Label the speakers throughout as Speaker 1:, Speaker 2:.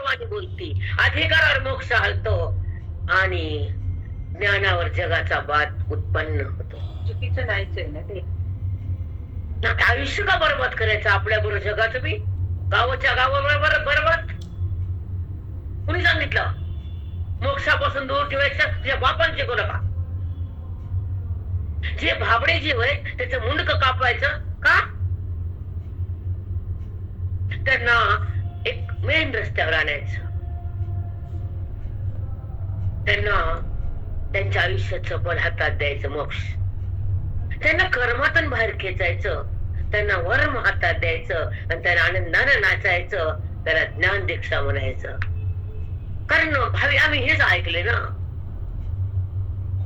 Speaker 1: प्रमाणे बोलती, अधिकारावर मोक्ष हलतो आणि ज्ञानावर जगाचा वाद उत्पन्न होतो.
Speaker 2: चुकीचं नाहीच आहे ना ते.
Speaker 1: आयुष्य का बरबाद करायचं आपल्या बरोबर जगाचं बी? गावाच्या गावाबरोबर बरबाद कुणी सांगितलं? मोक्षापासून दूर ठेवायचं तुझ्या बापांचे कोण का? जे भाबडे जीव आहे त्याचं मुंडक कापायचं का? त्यांना एक मेन रस्त्यावर आणायचं, त्यांना त्यांच्या आयुष्याचं बळ हातात द्यायचं, मोक्ष. त्यांना कर्मातून बाहेर खेचायचं, त्यांना वर्म हातात द्यायचं आणि त्यांना आनंदानं नाचायचं, त्याला ज्ञान दीक्षा म्हणायचं. कारण भावी आम्ही हेच ऐकले ना,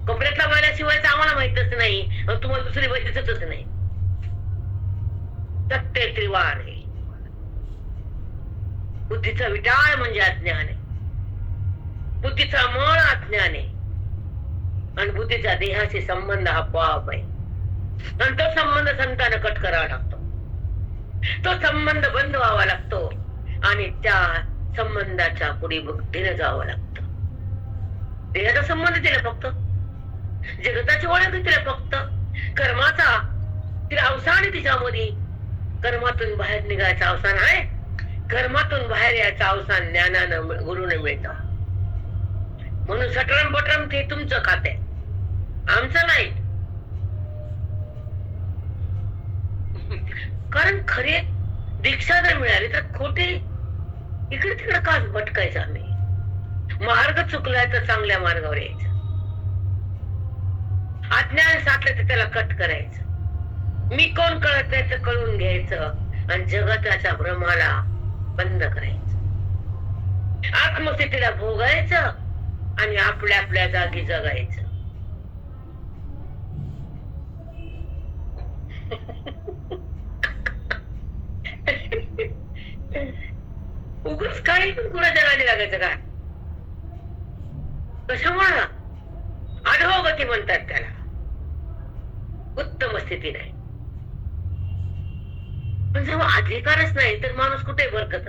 Speaker 1: कपड्यातला बैला शिवायचा आम्हाला माहितच नाही, तुम्हाला दुसरी बाई दिसतच नाही. सत्य त्रिवार आहे. बुद्धीचा विटाळ म्हणजे अज्ञान आहे, बुद्धीचा मळ अज्ञान आहे, आणि बुद्धीचा देहाशी संबंध हा पाप आहे. आणि तो संबंध संतांना कट करावा लागतो, तो संबंध बंद व्हावा लागतो आणि त्या संबंधाच्या पुढे भक्तीने जावं लागतं. देहाचा संबंध तिला फक्त, जगताची ओळख तिला फक्त, कर्माचा तिला अवसान आहे तिच्यामध्ये. कर्मातून बाहेर निघायचं अवसान आहे, कर्मातून बाहेर यायचं अवसान ज्ञानानं गुरुने मिळतं. म्हणून सटरम बटरम ते तुमचं खाते, आमचं नाही. कारण खरी दीक्षा जर मिळाली तर खोटे इकडे तिकडे का भटकायचं आम्ही? मार्ग चुकलाय तर चांगल्या मार्गावर यायचं, अज्ञान साधलं तर त्याला कट करायचं, मी कोण कळत नाही तर कळून घ्यायचं आणि जगताच्या भ्रमाला बंद करायचं, आत्मस्थितीला भोगायचं आणि आपल्या आपल्या जागी जगायचं. उगाच काही पण कुणाच्या नादी लागायचं का? कशामुळं? अधोगती म्हणतात त्याला, उत्तम स्थिती नाही. पण जेव्हा अधिकारच नाही तर माणूस कुठे भरकत?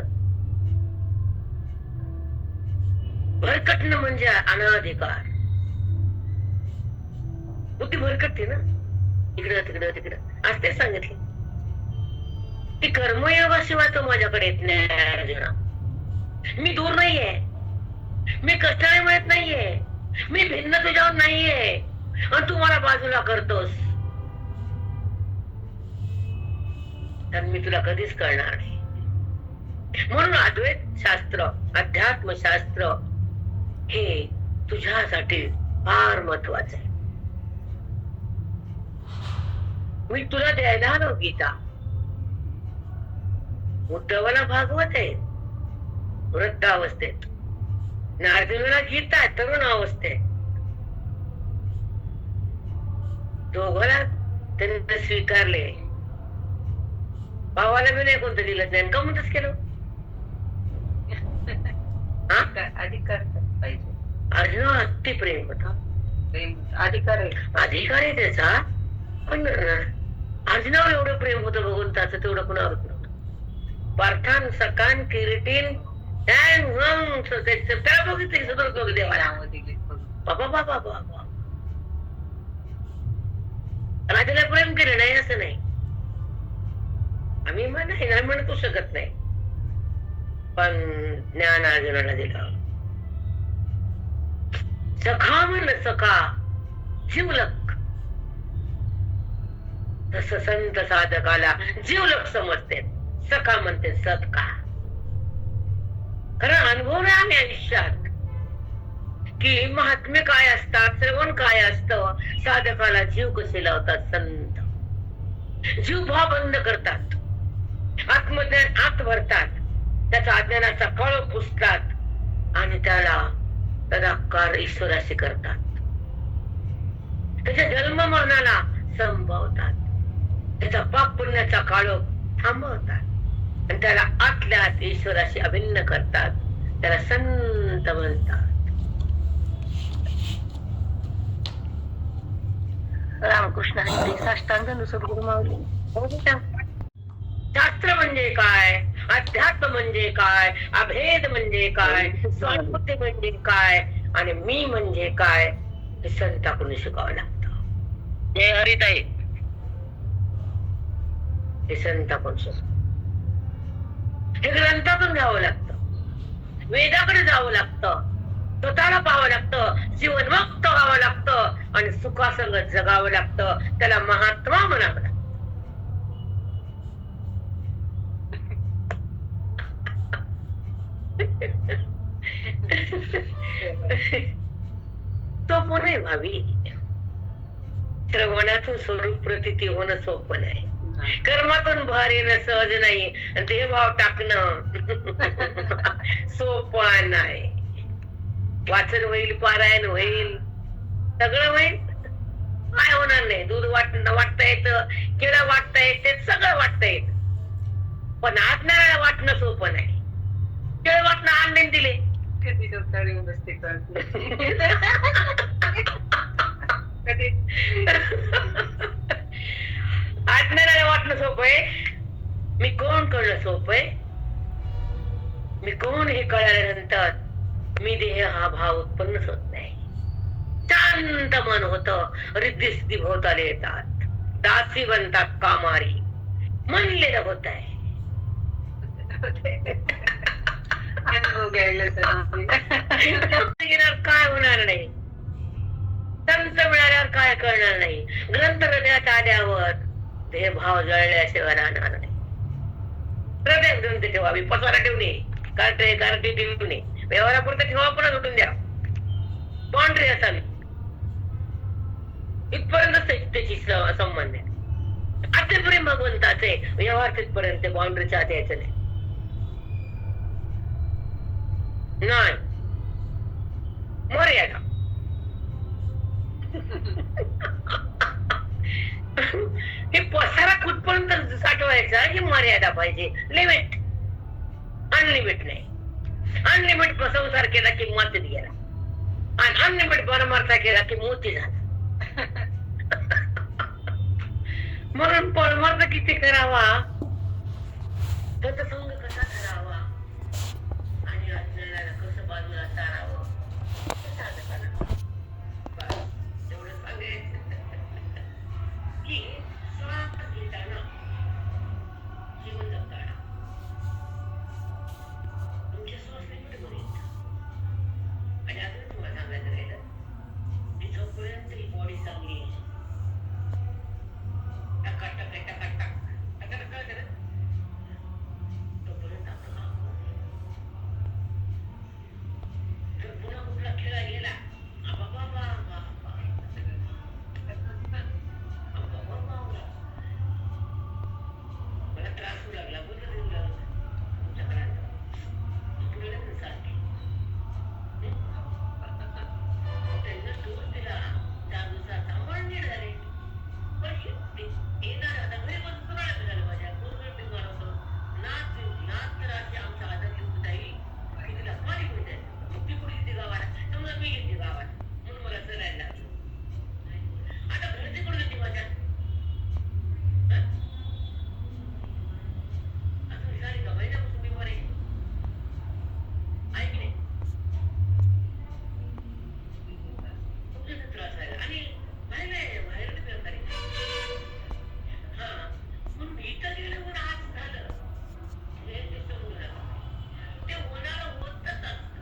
Speaker 1: भरकटणं म्हणजे अनाधिकार. बुद्धी भरकटते ना, इकडं तिकडं तिकडं. आज ते सांगितले की कर्मयोगाशिवाय तो माझ्याकडे येत नाही अर्जुना. मी दूर नाहीये, मी कष्टाने मिळत नाहीये, मी भिन्न तुझ्यावर नाहीये आणि तू मला बाजूला करतोस, तर मी तुला कधीच कळणार नाही. म्हणून अद्वैत शास्त्र, अध्यात्म शास्त्र हे तुझ्यासाठी फार महत्वाचं आहे. मी तुला द्यायला आलो गीता. उद्धवाला भागवत आहे वृद्धावस्थेत, अर्जुनाला गीता आहे तरुण अवस्थेत. दोघाला त्यांनी स्वीकारले. भावाला मी नाही कोणतं दिलं ज्ञान, का म्हणतच केलं?
Speaker 2: अधिकार पाहिजे.
Speaker 1: अर्जुनावर अति प्रेम होता,
Speaker 2: अधिकार आहे,
Speaker 1: अधिकार आहे त्याचा. पण अर्जुनावर एवढं प्रेम होतं भगवंताचं तेवढं कुणावर नव्हतं. पार्थान सकान किरीटीन त्याला बघितले सगळं देवाला बाबा बाबा बाबा. राजाला प्रेम केलं नाही असं नाही, आम्ही नाही म्हणू शकत नाही, पण ज्ञान अर्जुनाला दिलं. सखा म्हणलं सखा जीवलक, तस संत साधकाला जीवलक समजते, सखा म्हणते सत्का. खरं अनुभव आहे आम्ही आयुष्यात की महात्मे काय असतात, श्रवण काय असतं, साधकाला जीव कसे लावतात संत. जीव भाव बंद करतात, आत्मज्ञान आत भरतात, त्याचा अज्ञानाचा कळ पुसतात आणि त्याला तदाकार ईश्वराशी करतात. त्याच्या जन्म मरणाला संभवतात, त्याचा पाप पुण्याचा काळ थांबवतात आणि त्याला आतल्या आत ईश्वराशी अभिन्न करतात, त्याला संत म्हणतात. रामकृष्ण हरी. साष्टांग सद्गुरु माऊली. शास्त्र म्हणजे काय? अध्यात्म म्हणजे काय, अभेद म्हणजे काय, स्वानुभूती म्हणजे काय आणि मी म्हणजे काय, हे संताकडून शिकावं लागतं. हे हरिताई, हे संताकडून शिकावं. हे ग्रंथातून घ्यावं लागतं, वेदाकडे जावं लागतं, स्वतःला पाहावं लागतं, जीवनमुक्त व्हावं लागतं आणि सुखासंगत जगावं लागतं. त्याला महात्मा म्हणावं लागतं. तो पुणे भावी श्रवणातून स्वरूप प्रतीती होणं सोपं नाही, कर्मातून भार येणं सहज नाही, देहभाव टाकणं सोपं नाही. वाचन होईल, पारायण होईल, सगळं होईल, काय होणार नाही. दूध वाटता येतं, केळं वाटता येते, सगळं वाटता येत, पण आज्ञाला वाटणं सोपं नाही. केळं वाटणं आणले दिले
Speaker 2: कधी डोक्यावर येऊन बसते कळते. कधी
Speaker 1: आज्ञाला वाटणं सोपं आहे, मी कोण कळणं सोपं आहे. मी कोण हे कळल्यानंतर मी देह हा भाव उत्पन्नच होत नाही. शांत मन होत, रिद्धी सिद्धी भोवताले येतात, दासी बनतात कामारी, म्हणलेलं होत आहे.
Speaker 2: अनुभव घ्यायला
Speaker 1: गेल्यावर काय होणार नाही, संत मिळाल्यावर काय करणार नाही, ग्रंथ हृदयात आल्यावर देह भाव जळल्याशिवाय राहणार नाही. हृदयात ग्रंथ ठेवावी, पसारा ठेवणे, कार्टे ठेवणे, व्यवहारापुरतं ठेवा, पण उठून द्या, बाउंड्री असावी, इथपर्यंत त्याची संबंध आहे. अतिप्रेम भगवंताचे, व्यवहार तिथपर्यंत, बाउंड्रीच्या आत यायचं नाही. नाही मर्यादा. हे पसारा कुठपर्यंत साठवायचा, ही मर्यादा पाहिजे, लिमिट. अनलिमिट नाही. अनलिमिट संसार केला की मातीत गेला, आणि अनलिमिट परमार्थ केला की मोती झाला. म्हणून परमार्थ किती करावा, सत्संग कसा करावा आणि अज्ञानाला कसं बाजूला सारावं, हे साधकाला बस एवढं सांगायचं की श्वास घेताना, जीवन जगताना तुमच्या श्वास लिमिटमध्ये येतात. आणि अजून तुम्हाला सांगायचं राहिलं की जोपर्यंत ही बॉडी चांगली आहे, टका टका टका टक टका टका करत, तोपर्यंत आपण काम करतो. जर पुन्हा कुठला खेळा गेला, मला त्रास होऊ लागला, बोललं देऊ लागलं तुमच्या घरात पुढे सारखी त्यांना डोस दिला 4 दिवसाचा, मन नीट झाले. पण येणार आता घरी बसून कोणाला झालं, माझ्या कोण होतं नाच तर अशी आमच्या हातात घेऊन जाईल की तिला पाणी घेऊन जायचं, मग ती कुठे येते गावाला, समजा मी घेते गावात, म्हणून मला चलायला लागलं. आता घरची कोण घेते माझ्या, आता सारी का महिन्यापासून मी बरे ऐकले खूप त्रास व्हायला, आणि बाहेर प्रकारे हा, म्हणून इथं गेल्यावर आज झालं ते होणारं होतच असतं.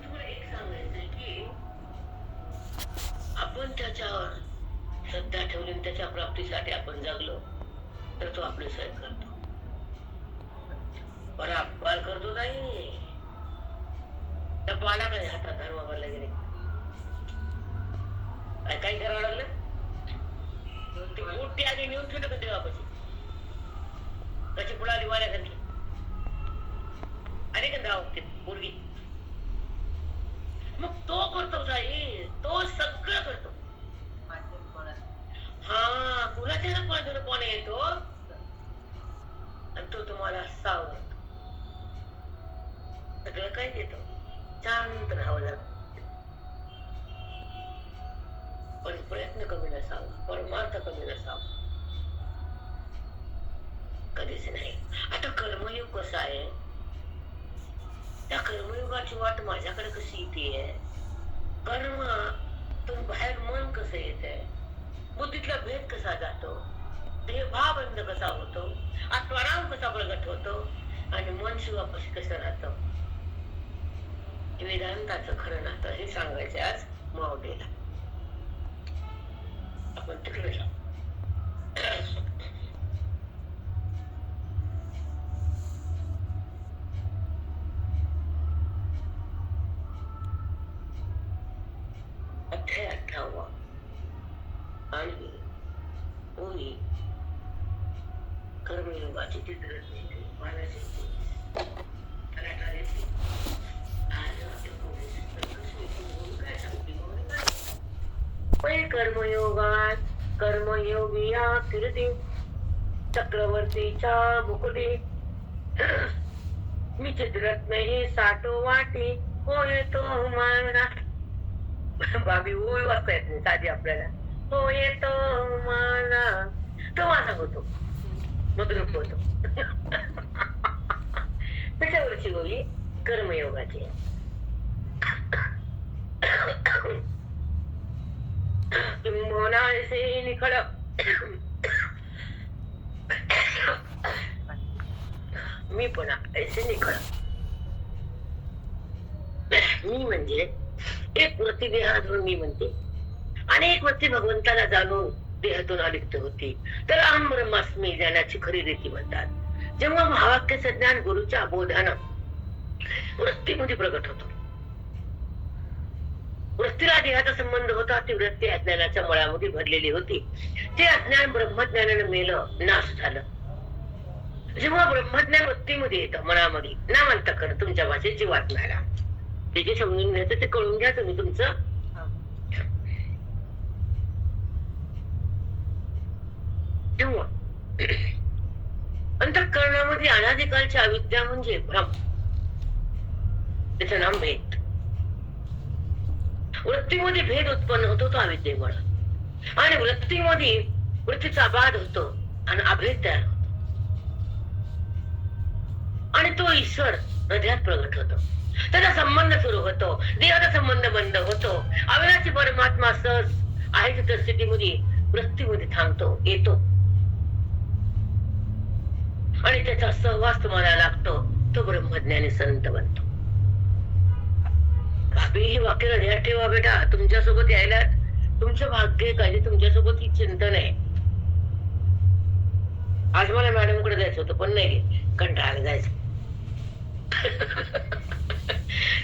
Speaker 1: तुम्हाला एक सांगायचंय की आपण त्याच्यावर श्रद्धा ठेवली, त्याच्या प्राप्तीसाठी आपण जगलो तर तो आपले सहन करतो. बरं अपमान करतो नाही, त्या पाला काय हातात धर्मावरला गेले, काय करावं लागलं, ती मोठी आधी नेऊन ठेवलं का देवापाशी, त्याची पुढाली वाऱ्यासारखी आणि का धाव पूर्वी, मग तो करतो जाईल, तो सगळं करतो. हा, कुणाच्या ना कोण येतो आणि तो तुम्हाला सावरतो, सगळं काय देतो, शांत राहावं लागतं. पण प्रयत्न कमी नसावा, परमार्थ कमी नसावा, कधीच नाही. आता कर्मयोग कसा आहे, त्या कर्मयोगाची वाट माझ्याकडे कशी येते, कर्म तुम बाहेर मन कसं येत आहे, बुद्धीतला भेद कसा जातो, देह भावबंद कसा होतो, आत्माराम कसा प्रगट होतो आणि मन शिवापाशी कसं राहतं, वेदांताचं खरं नातं हे सांगायचं आज मावडेला. आपण तिकडे जाऊ. अध्याय 58 आणि होई कर्मयोगाची चित्ररत्ने कर्मयोगात कर्मयोगिया कीर्ती चक्रवर्तीच्या मुकुटी मी चित्ररत्न ही साठो वाटी होय तो माना. बाबी ओळी वाचता येत नाही साधी आपल्याला. होय तो माना तो माझा होतो मधुरूप होतो. त्याच्यावरची बोली कर्मयोगाची. किंबहुनासे निखळ मी पण ऐसे निखळ. मी म्हणजे एक वृत्ती देहातून मी म्हणते आणि एक वृत्ती भगवंताला जाणून देहातून अलिप्त होती. तर अहम ब्रह्मास्मी ज्ञानाची खरी रीती म्हणतात. जेव्हा महावाक्याचं ज्ञान गुरुच्या बोधानं वृत्तीमध्ये प्रगट होतो, वृत्तीला देहाचा संबंध होता, ती वृत्ती अज्ञानाच्या मळामध्ये भरलेली होती. ते अज्ञान ब्रह्मज्ञानानं मेलं, नाश झालं. जेव्हा ब्रह्मज्ञान वृत्तीमध्ये येतं, मनामध्ये नामांतकर तुमच्या भाषेत जीवात्म्याला ते जे समजून घ्यायचं ते कळून घ्या तुम्ही तुमचं. तेव्हा अंतःकरणामध्ये अनादिकालची अविद्या म्हणजे भ्रम, त्याचं नाम भेद. वृत्तीमध्ये भेद उत्पन्न होतो तो अविद्येमुळे, आणि वृत्तीमध्ये वृत्तीचा बाध होतो आणि अभेद तयार होतो, आणि तो ईश्वर हृदयात प्रगट होतो. त्याचा संबंध सुरू होतो, देहाचा संबंध बंद होतो. अविनाशी परमात्मा सहज आहे तिथं स्थितीमध्ये वृत्तीमध्ये थांबतो, येतो आणि त्याचा सहवास तुम्हाला लागतो. तो ब्रह्मज्ञानी संत बनतो. भाभी ही वाक्य हृदयात ठेवा बेटा. तुमच्यासोबत यायला तुमचं भाग्य काही, तुमच्यासोबत ही चिंतन आहे. आज मला मॅडमकडे जायचं होतं पण नाही गेले, कंटाळा जायचं.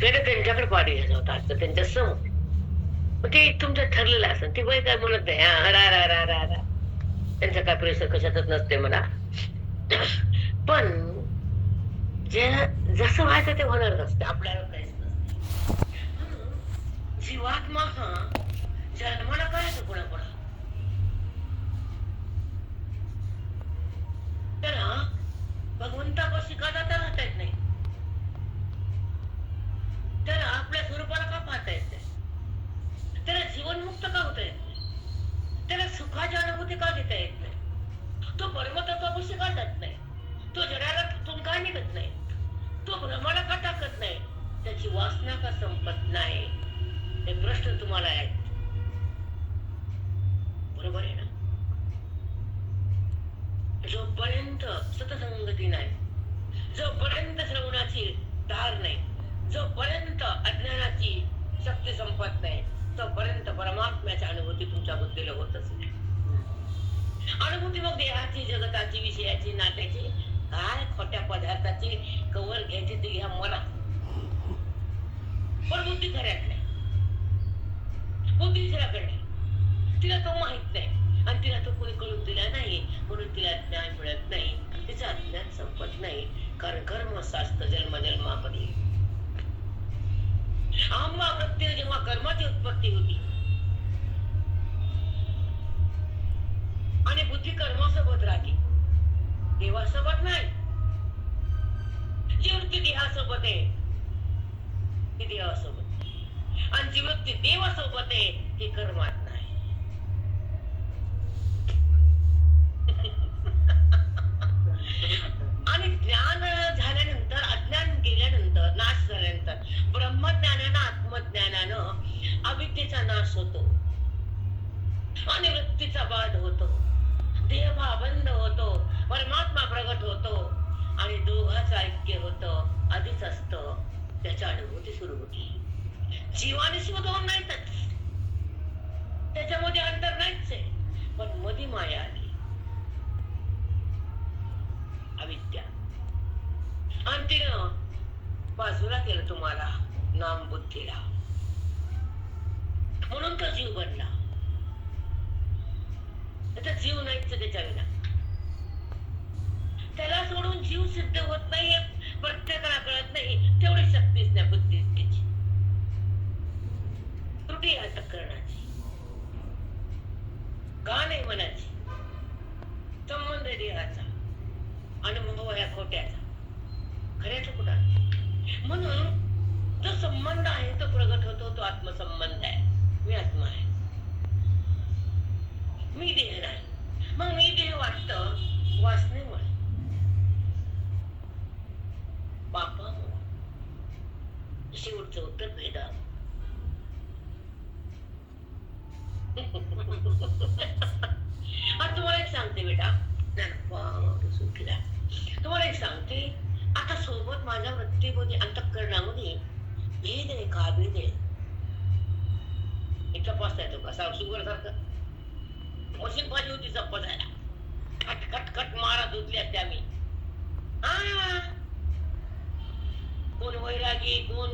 Speaker 1: नाही तर त्यांच्याकडे पाठी घ्यायचं होतं आज त्यांच्या समोर. ते तुमचं ठरलेलं असं. ती बाई काय म्हणत नाही, हा त्यांचं काय प्रेशर कशातच नसते म्हणा. पण जे जसं व्हायचं ते होणार नसते, आपल्याला काहीच नसते. जीवात्मा हा जन्माला करायचं कोणाकोणा, त्याला भगवंतापाशी का जाता राहता येत नाही, त्याला आपल्या स्वरूपाला का पाहता येत नाही, त्याला जीवनमुक्त का होता येत नाही, त्याला सुखाची अनुभूती का घेता येत नाही, तो परमतत्वापाशी का जात नाही, तो जडाला तुम का निघत नाही, तो भ्रमाला का टाकत नाही, त्याची वासना का संपत नाही. हे प्रश्न तुम्हाला आहेत, बरोबर आहे ना. जोपर्यंत सतसंगती नाही, जोपर्यंत श्रवणाची धार नाही, जोपर्यंत अज्ञानाची शक्ती संपत नाही, तोपर्यंत परमात्म्याची अनुभूती तुमच्या बुद्धीला होतच नाही. अनुभूती मग देहाची, जगताची, विषयाची, नात्याची, काय खोट्या पदार्थाची कवर घ्यायची ती घ्या मला, पण बुद्धी खऱ्यात नाही. बुद्धी तिच्याकडे तिला तो माहित नाही आणि तिला तो कोणी कळून दिला नाही, म्हणून तिला ज्ञान मिळत नाही, तिचं ज्ञान संपत नाही. कारण कर्म शास्त्र जन्मजन्मामध्ये आम्हा वृत्तीने जेव्हा कर्माची उत्पत्ती होती आणि बुद्धी कर्मासोबत राहते, देवासोबत नाही. जी वृत्ती देहासोबत आहे ती देवासोबत, आणि जी वृत्ती देवासोबत आहे ती कर्मात नाही. आणि वृत्तीचा बाध होतो, देहभाव बंद होतो, परमात्मा प्रगट होतो आणि दोघांचं ऐक्य होतं. आधीच असतं, त्याच्या अनुभूती सुरू होती. जीवाने शिव दोन नाहीतच, त्याच्यामध्ये अंतर नाहीच आहे, पण मधी माया आली, अविद्या, आणि तिनं बाजूला केलं तुम्हाला नाम बुद्धीला, म्हणून तो जीव बनला. आता जीव नाहीच त्याच्या विना, त्याला सोडून जीव सिद्ध होत नाही, प्रत्येकाला कळत नाही. तेवढी शक्तीच नाही बुद्धीची, त्रुटी अंतःकरणाची, का नाही मनाची, संबंध देहाचा, अनुभव या खोट्याचा, खऱ्याचा कुठं. म्हणून जो संबंध आहे तो प्रगट होतो, तो आत्मसंबंध आहे. मी आत्मा आहे, मी देह नाही. मग मी देह वाटतं वासनेमुळे, पापामुळे. शेवटचं उत्तर भेदा. आता तुम्हाला एक सांगते बेटा, सुटला. तुम्हाला एक सांगते, आता सोबत माझ्या वृत्तीमध्ये अंतःकरणामध्ये भेद आहे का, भेद आहे हे तपासता येतो का? शुगर सारखं मशीन पाहिजे होती तपासायला, कट कट कट मारा धुतल्या त्या मी. कोण वैरागी, कोण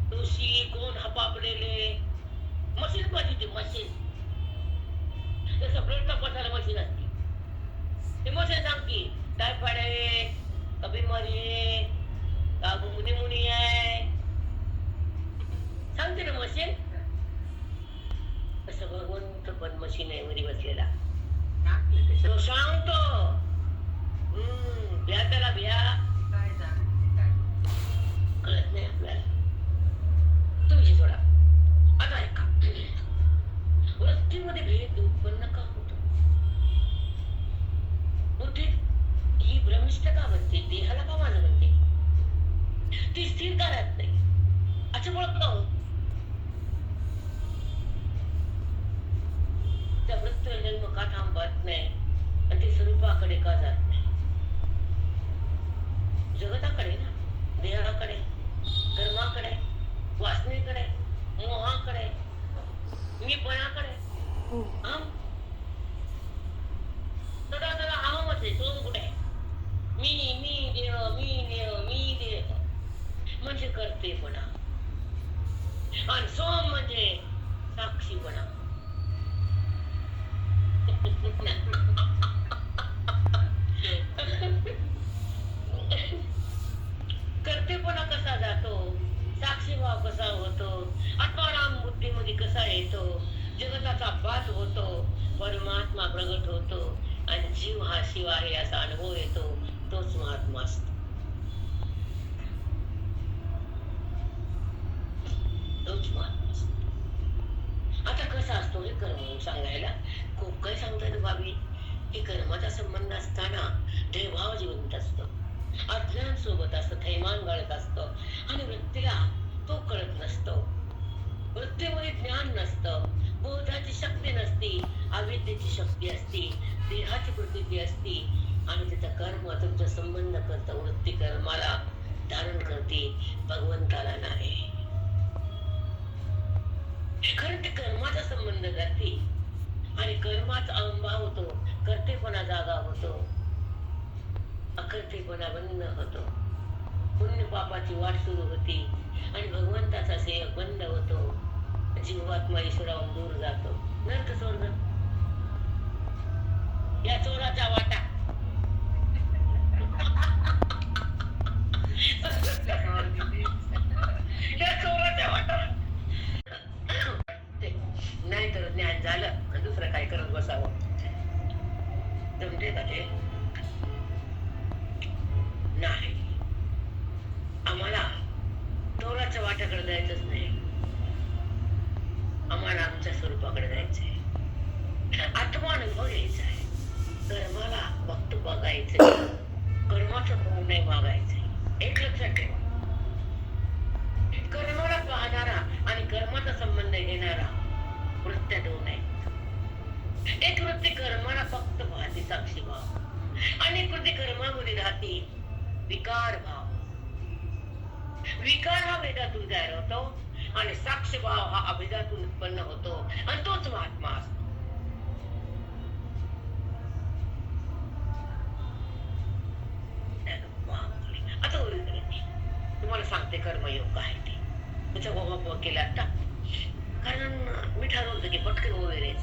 Speaker 1: दोषी, कोण हपापलेले, मशीन पाहिजे होती, मशीन. जसं ब्लड तपासायला मशीन असते, ते मशीन सांगते टायफॉइड आहे का, बिमारी आहे का, मुनी आहे, सांगते ना मशीन. तसं भगवंत पण मशीन आहे वरी बसलेला, तो सांगतो. भ्या त्याला भ्या, कळत नाही आपल्याला. तुम्ही थोडा आता ऐका, वृत्तीमध्ये भेद उत्पन्न का होतो? बुद्धी ही भ्रमिष्ट का बनते, देहाला का माझं बनते, ती स्थिर का राहत नाही, असं ओळख का होत? त्या वृत्त जन्म का थांबत नाही आणि ते स्वरूपाकडे का जात नाही? जगताकडे ना, देहाकडे, कर्माकडे, वासनेकडे, मोहाकडे, मीपणाकडे. सदा सदा अहमच आहे, सोम कुठे? मी देह, मी देह म्हणजे कर्तेपणा, आणि सोम म्हणजे साक्षीपणा. कर्तेपणा कसा जातो, साक्षीभाव कसा होतो, आत्माराम बुद्धीमध्ये कसा येतो, जगताचा बात होतो, परमात्मा प्रगट होतो आणि जीव हा शिव आहे असा अनुभव येतो. तोच महात्मा असतो, तोच महात्मा असतो. आता कसा असतो हे कर्म सांगायला खूप काही सांगता येतं बाबी. हे कर्माचा संबंध असताना देहभाव जिवंत असतो, अज्ञान सोबत असतं, थैमान गळत असतं आणि वृत्तीला तो कळत नसतो. वृत्तीमध्ये ज्ञान नसतं, बोधाची शक्ती नसती, अविद्येची शक्ती असती, देहाची प्रतीती असती आणि त्याचा कर्म तुमचा संबंध करतं. वृत्ती कर्माला धारण करते, भगवंताला नाही. खरं ते कर्माचा संबंध करते आणि कर्माचा अहंभाव होतो, कर्तेपणा जागा होतो, अकर्तेपणा बंद होतो, पुण्य पापाची वाट सुरू होती आणि भगवंताचा सेवक बंद होतो. जीवात्मा ईश्वराहून दूर जातो. नरक स्वर्ग या चोराचा वाटा. या चोराच्या वाटा. नाही तर ज्ञान झालं आणि दुसरं काय करत बसावं, जमते का ते? नाही. आम्हाला चोराच्या वाट्याकडे जायचंच नाही, आम्हाला आमच्या स्वरूपाकडे जायचंय, आत्मानुभव घ्यायचा आहे. कर्माला फक्त बघायचंय, कर्माचं फळ नाही मागायचंय. एक लक्षात ठेवा, कर्माला पाहणारा आणि कर्माचा संबंध घेणारा वृत्त्या दोन आहेत. एक वृत्ती कर्माला फक्त पाहते साक्षी भाव, आणि एक वृत्ती कर्मामध्ये राहते विकार भाव. विकार हा वेदातून तयार होतो आणि साक्ष भाव हा अभेदातून उत्पन्न होतो, आणि तोच महात्मा असतो. आता तुम्हाला सांगते कर्मयोग आहे ते त्याचा वापर केला आता. कारण मी ठरवलं होतं की पटकन वगैरे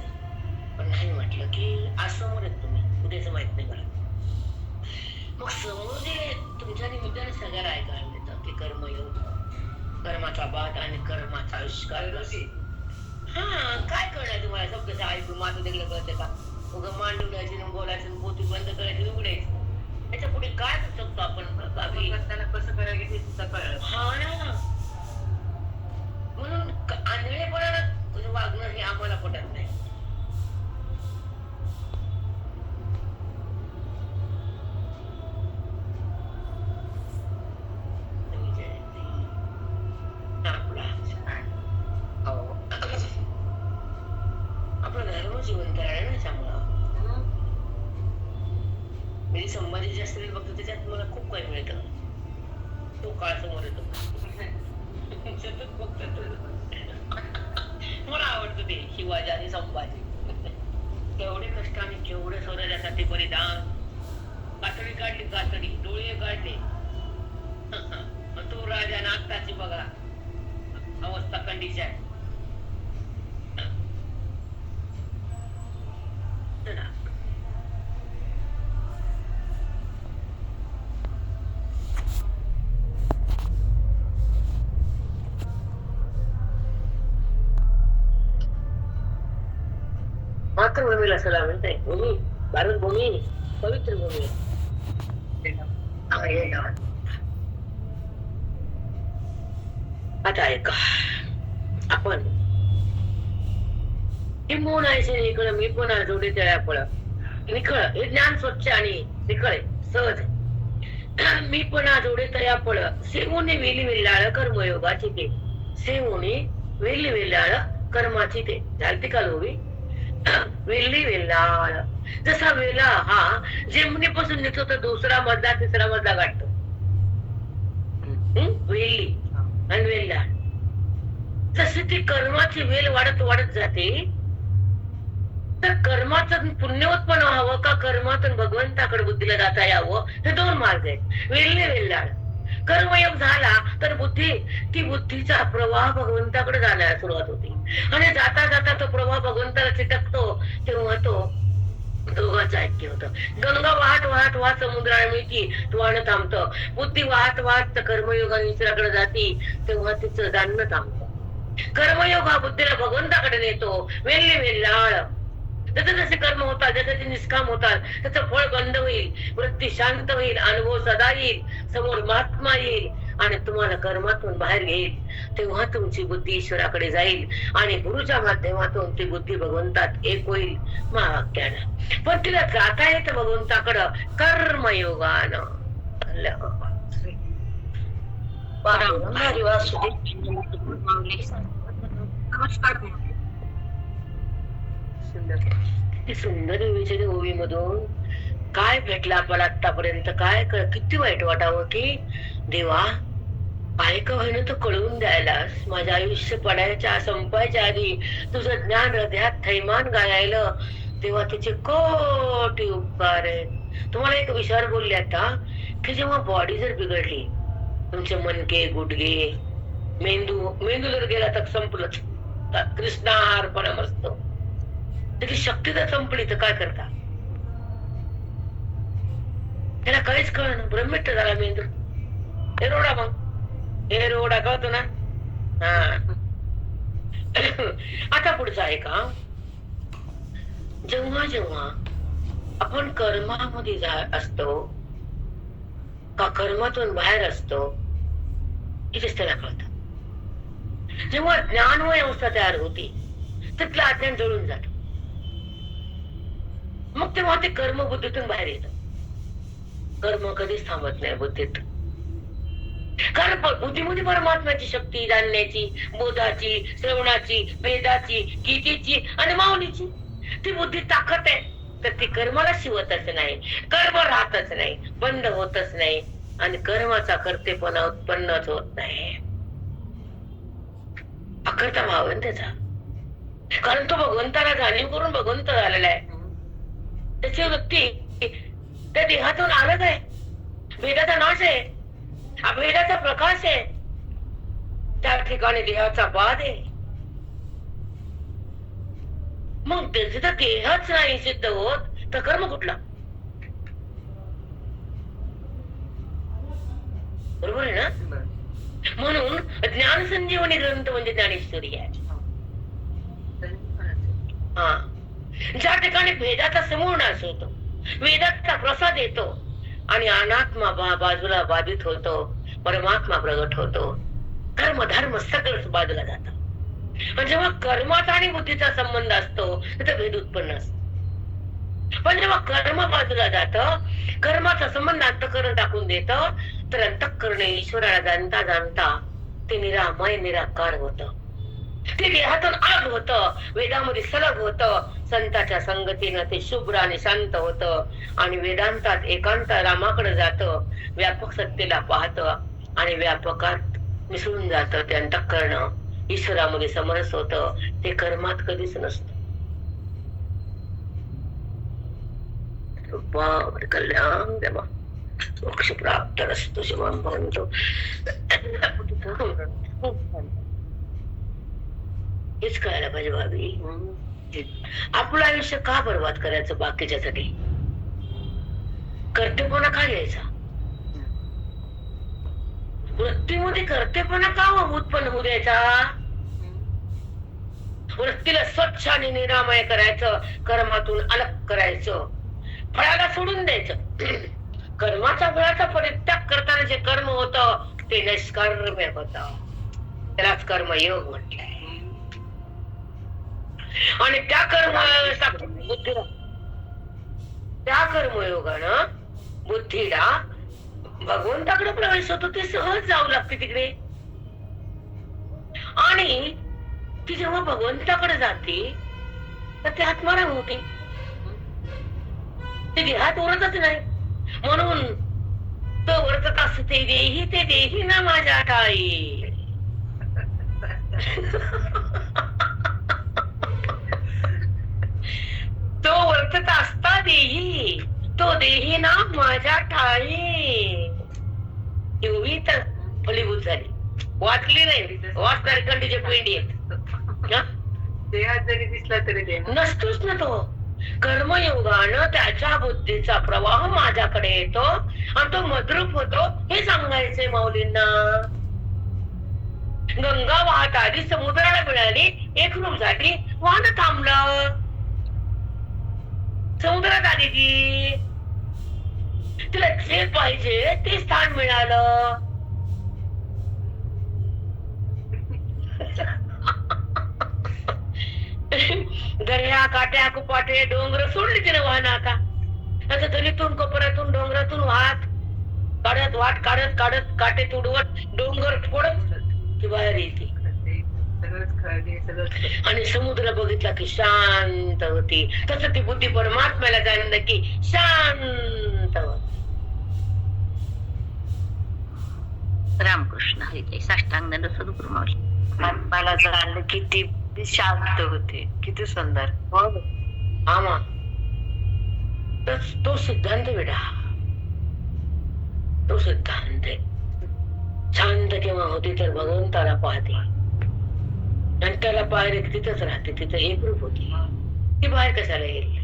Speaker 1: पण नाही, म्हटलं की आज समोर आहेत तुम्ही, उद्याचं माहित नाही मला. मग समोर जे तुमच्या निमित्ताने सगळ्याला ऐकायला मिळतं की कर्मयोग, कर्माचा बाध आणि कर्माचा आविष्कार. हा काय कळणार तुम्हाला? शब्द ऐकून माझं देखील कळतं का? उगं मांडवल्याची बोलायचं, पोती बंद करायची, उघडायचं. त्याच्या पुढे काय करू शकतो आपण?
Speaker 2: त्याला कसं करायला ते सुद्धा कळलं.
Speaker 1: हा ना, म्हणून आंधळेपणाला वागणं हे आम्हाला पटत नाही. आपलं धर्म जिवंत राहिलं ना त्यामुळं. मी संभाजी शास्त्री बघतो त्याच्यात मला खूप काही मिळतं. तो काळ समोर येतो. सतत बघतो. मला आवडतं ते शिवाजी आणि संभाजी. केवढे कष्टाने केवढे स्वराज्यासाठी बलिदान. कातडी काढली, कातडी डोळे काढले. तो राजा नागताची बघा अवस्था कंडिशन. मातृभूमीला सलाम म्हणते. भूमी, भारत भूमी पवित्र भूमी. आता ऐका, आपण किंबहुना इकडे मी पण जोडे तळ्या फळ निखळ हे ज्ञान स्वच्छ आणि निखळ सहज. मी पण जोडे तया फळ सेवूने वेली वेल्लाळ कर्मयोगाची ते. सेवूने वेली वेल्लाळ कर्माची ते. झालती का लोवी? वेली वेल्लाळ. जसा वेला हा जेमणीपासून निघतो तर दुसरा मधला तिसरा मधला गाठतो. वेली आणि वेल्लाळ. जशी ती कर्माची वेल वाढत वाढत जाते, तर कर्माचं पुण्य उत्पन्न व्हावं का कर्मातून भगवंताकडे बुद्धीला जाता यावं, हे दोन मार्ग आहेत. वेल्ले वेल्लाळ. कर्मयोग झाला तर ती बुद्धीचा प्रवाह भगवंताकडे जाण्यास सुरुवात होती, आणि जाता जाता तो प्रवाह भगवंताला चिटकतो. तेव्हा तो दोघांचं ऐक्य होतं. गंगा वाहत वाहत वाहत समुद्राला मिळती, वाहन थांबतं. बुद्धी वाहत वाहत कर्मयोगाने ईश्वराकडे जाती, तेव्हा तिचं जाणणं थांबतं. कर्मयोग हा बुद्धीला भगवंताकडे नेतो. वेल्ले वेल्लाळ. जसे जसे कर्म होतात, जसे ते निष्काम होतात, त्याचं फळ बंद होईल, वृत्ती शांत होईल, अनुभव सदा येईल, समोर महात्मा येईल आणि तुम्हाला कर्मातून बाहेर घेईल. तेव्हा तुमची बुद्धी ईश्वराकडे जाईल आणि गुरुच्या माध्यमातून ती बुद्धी भगवंतात एक होईल महावाक्यानं. पण तिला जाता येत भगवंताकडं कर्मयोगानं. सुंदर विचार ओवी मधून काय भेटलं आपल्याला आतापर्यंत? काय किती वाईट वाटावं की देवा काय का होईना तू कळवून द्यायलास. माझं आयुष्य पडायच्या संपायच्या आधी तुझं ज्ञान हृदयात थैमान गायलं, तेव्हा तिचे कोटी उपकार आहेत. तुम्हाला एक विचार बोलले आता की जेव्हा बॉडी जर बिघडली, तुमचे मनके गुडघे मेंदू जर गेला तर संपलंच. कृष्णार्पणम असतो. त्याची शक्ती जर संपली तर काय करता? त्याला काहीच कळलं. ब्रह्मिष्ट झाला मेंदू. एरोडा मग एरोडा कळतो ना. हा आता पुढचा आहे का, जेव्हा जेव्हा आपण कर्मामध्ये असतो का कर्मातून बाहेर असतो, इथेच त्याला कळतं. जेव्हा ज्ञानमय अवस्था तयार होती, तिथलं अज्ञान जळून जात. मग तेव्हा ते कर्म बुद्धीतून बाहेर येत. कर्म कधीच थांबत नाही बुद्धीत. कारण बुद्धीमध्ये परमात्म्याची शक्ती जाणण्याची, बोधाची, श्रवणाची, वेदाची, गीतेची आणि माऊलीची. ती बुद्धी ताकद आहे तर ती कर्माला शिवतच नाही, कर्म राहतच नाही, बंद होतच नाही आणि कर्माचा कर्तेपणा उत्पन्नच होत नाही. अकर्ता भाव आहे त्याचा, कारण तो भगवंताला जाणीव करून भगवंत झालेला आहे. त्याची वृत्ती त्या देहातून अलग आहे. भेदाचा नाश आहे, अभेदाचा प्रकाश आहे. त्या ठिकाणी देहाचा बाध आहे. मग जिथं देहच नाही सिद्ध होत तर कर्म कुठला? बरोबर आहे ना? म्हणून ज्ञान संजीवनी ग्रंथ म्हणजे ज्ञानेश्वरी आहे. हा, ज्या ठिकाणी भेदाचा समूळ नाश होतो, वेदाचा प्रसाद येतो आणि अनात्मा बाजूला बाधित होतो, परमात्मा प्रगट होतो, कर्म धर्म सगळं बाजूला जातं. पण जेव्हा कर्माचा आणि बुद्धीचा संबंध असतो तिथे भेद उत्पन्न असतो. पण जेव्हा कर्म बाजूला जातं, कर्माचा संबंध अंतःकरण टाकून देतं, तर अंतःकरण ईश्वराला जाणता जाणता ते निरामय निराकार होतं. ते देहातून आग होतं, वेदामध्ये सलग होतं, संतांच्या संगतीनं ते शुभ्र आणि शांत होतं आणि वेदांतात एकांत रामाकडे जातं, व्यापक सत्तेला पाहतं आणि व्यापकात मिसळून जातं. ते अंतःकरण ईश्वरामध्ये समरस होतं. ते कर्मात कधीच नसतं. कल्याण देवा मोक्ष प्राप्त रस्तो शिवम भवंतो. हेच कळायला पाहिजे भाभी. आपलं आयुष्य का बर्बाद करायचं बाकीच्यासाठी? कर्तेपणा का घ्यायचा? वृत्तीमध्ये कर्तेपणा का उत्पन्न होऊ द्यायचा? वृत्तीला स्वच्छ आणि निरामय करायचं, कर्मातून अलग करायचं, फळाला सोडून द्यायचं. कर्माचा फळाचा परित्याग करताना जे कर्म होतं ते निष्कर्म्य होतं, त्यालाच कर्मयोग म्हटलंय. आणि त्या कर्मयोगानं बुद्धीला भगवंताकडे प्रवेश होतो. ते सहज जाऊ लागते तिकडे. आणि ती जेव्हा भगवंताकडे जाते तर ते आत्माराम होते. ते देहात उरतच नाही. म्हणून तो वर्तत असते देही ते देही ना माझ्या ठाई. तो वर्तत असता देही, तो देही ना माझ्या ठाई. एवढी तर फलीभूत झाली, वाचली नाही. वाचणारी खंडीचे पिंडी
Speaker 2: देहात जरी दिसला तरी देह
Speaker 1: नसतोच ना तो. कर्मयोगानं त्याच्या बुद्धीचा प्रवाह माझ्याकडे येतो आणि तो मद्रूप होतो. हे सांगायचंय माऊलींना. गंगा वाहत आली, समुद्राला मिळाली, एक रूप झाली, वाहन थांबलं. समुद्रात आली ती, तिला जे पाहिजे ते स्थान मिळालं. दर्या काट्या कुपाटे डोंगर सोडली तिने वाहन. आता दरीतून कोपऱ्यातून डोंगरातून वाहत काढत वाट काढत काढत काटे तुडवत डोंगर फोडत ती बाहेर येते. आणि समुद्र बघितला की शांत होती. तसं ती बुद्धी परमात्म्याला जाणलं की शांत होती.
Speaker 3: रामकृष्ण हरी. साष्टांग सद्गुरु माऊली.
Speaker 2: आत्माला जाणलं की ती शांत होते. किती सुंदर.
Speaker 1: आमा तो सिद्धांत बेटा, तो सिद्धांत आहे. शांत केव्हा होती तर भगवंताला पाहते आणि त्याला पाहिजे तिथंच राहते. तिथं एकरूप होती. ती बाहेर कशाला येईल?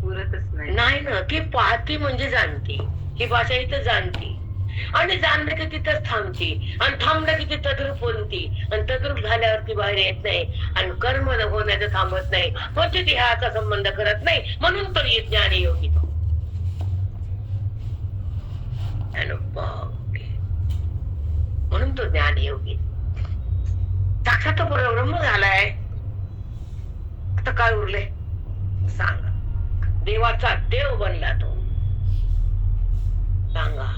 Speaker 2: पुरतच
Speaker 1: नाही ना. ती पाहती म्हणजे जाणती. ही भाषा इथं जाणती आणि जाणलं की तिथंच थांबती आणि थांबलं की ती तद्रूप बनती आणि तद्रूप झाल्यावरती बाहेर येत नाही आणि कर्म होण्याचं थांबत नाही. पण ती देहाचा संबंध करत नाही. म्हणून तो ज्ञानी योगी तो. म्हणून तो ज्ञानी योगी साक्षात ब्रह्म झालाय. आता काय उरले सांगा? देवाचा देव बनला तो. सांगा.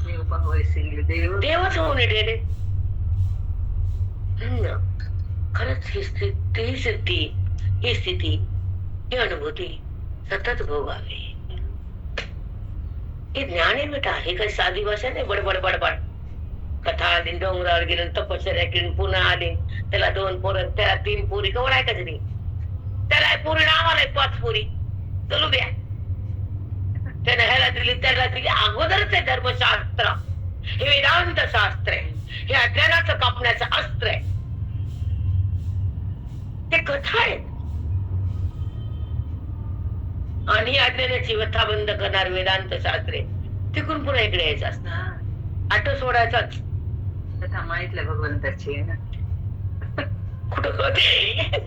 Speaker 1: देवच होऊन गेले. खरंच ही सिद्धी ही स्थिती, ही अनुभूती सतत भोगावी. हे ज्ञान आहे बेटा. हे काही साधी भाषा नाही. बडबड बडबड कथा आली, डोंगरावर गेली, तपश्चर्या केली, पुन्हा आली, त्याला 2 पोरं, त्याला 3 पोरी, कवर ऐकायचं नाही. त्याला पोरी आम्हाला 5 पोरी, चलू द्या. त्याने ह्याला दिली, त्याला दिली. अगोदरच आहे धर्मशास्त्र, हे वेदांत शास्त्र आहे, हे अज्ञानाचं कापण्याचं अस्त्र आहे. ते कथा आहेत. आणि अज्ञानाची व्यथा बंद करणार वेदांत शास्त्रे. तिकडून पुन्हा इकडे यायचं असतं. आटो सोडायचाच.
Speaker 2: कथा माहितलं भगवंताची आहे ना.
Speaker 1: कुठं होते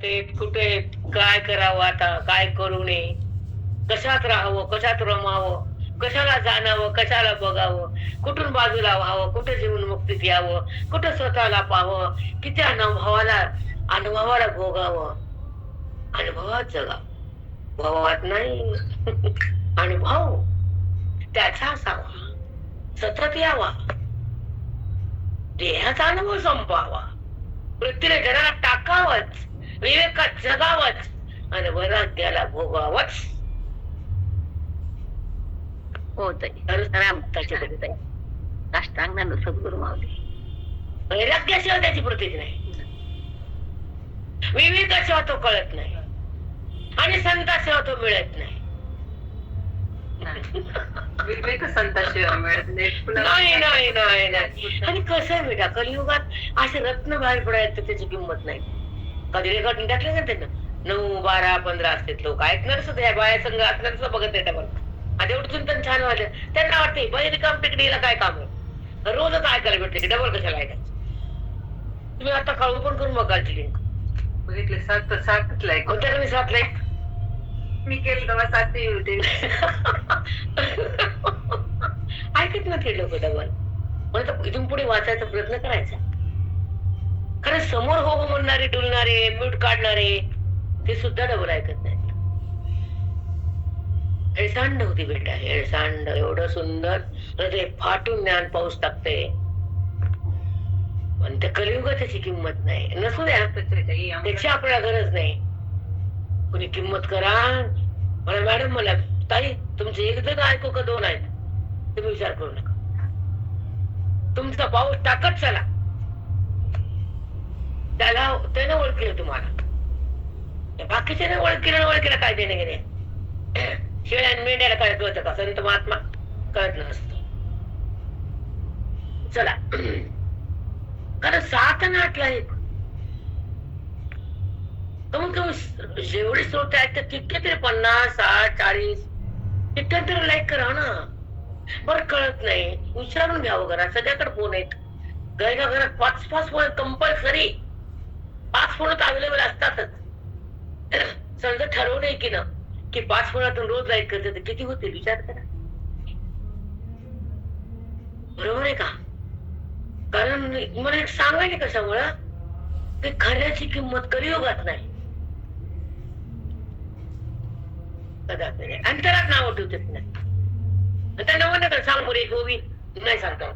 Speaker 1: ते, कुठे काय करावं, आता काय करू नये, कशात राहावं, कशात रमावं, कशाला जाणावं, कशाला बघावं, कुठून बाजूला व्हावं, कुठं जीवन मुक्तीत यावं, कुठं स्वतःला पाहावं, किती अनुभवाला भोगावं. अनुभवात जगा, भावात नाही. अनुभव त्याचा असावा, सतत यावा, देहाचा अनुभव संपावा, वृत्तीने जगाला टाकावच, विवेकात जगावच आणि वैराग्याला भोगावच.
Speaker 3: हो ताई, रामताच्या कधी ताई साष्टांगानं सद्गुरु माऊली.
Speaker 1: वैराग्याशिवाय त्याची प्रतीती नाही, विवेकाशिवाय तो कळत नाही, आणि संताशिवाय तो मिळत नाही.
Speaker 2: विवेक संताशिवाय मिळत
Speaker 1: नाही नाही नाही नाही. आणि कसं आहे बेटा, कलियुगात असे रत्न बाहेर पडायचं तर त्याची किंमत नाही. कधी रेकॉर्डिंग टाकलं ना त्यांना, 9, 12, 15 असतात लोक ऐकणार सुद्धा, बाया संघ असणार सुद्धा बघत नाही. मला आता एवढं चिंतन छान वाटलं. त्यांना वाटते बाई रिकाम टेकडीला काय काम आहे, रोजच ऐकायला भेटते की डबल कशाला ऐकायचं. तुम्ही आता काढून पण करून बघाल लिंक.
Speaker 2: बघितले 7 लाईक.
Speaker 1: कोणत्या तुम्ही 7 लाईक
Speaker 2: मी केलं तेव्हा 7 होते.
Speaker 1: ऐकत ना ते लोक डबल. म्हणून इथून पुढे वाचायचा प्रयत्न करायचा. खरं समोर हो हो म्हणणारे, डुलणारे, म्यूट काढणारे ते सुद्धा डबल ऐकत नाहीत. हेळसांड होती बेटा, हेळसांड. एवढं सुंदर हृदय फाटून ज्ञान पाऊस टाकते. पण त्या कलियुगात त्याची किंमत नाही. नसू द्या, त्याची आपल्याला गरज नाही. कुणी किंमत करा. मला मॅडम, मला ताई तुमचे 1 जण ऐकू का 2 आहेत, तुम्ही विचार करू नका. तुमचा पाऊस टाकत चला. त्यानं ओळखलं तुम्हाला, बाकीच्या ओळखीला काय देणे गेले. शेळ्या आणि मेंढ्याला काय कळतं का? संत महात्मा कळत नसत. चला, कारण 7 आणि 8 ला एक कमीत कमी जेवढे श्रोते आहेत तितके तरी 50, 60, 40 तितक्या तरी लाईक करा ना. बरं कळत नाही, विचारून घ्यावं. घरात सगळ्याकडे फोन आहेत. घरात 5 फोन कंपल्सरी. 5 फोन अवेलेबल असतातच. समजा ठरवलंय की ना की 5 फोनातून रोज लाईक करते तर किती होतील विचार करा. बरोबर आहे का? कारण मला एक सांगायचे कशामुळं की खऱ्याची किंमत कलियुगात नाही, कदाच नाही. अंतरात नाव ठेवते नाही. त्यांना म्हणत का सांग बरे गोवी नाही सांगता.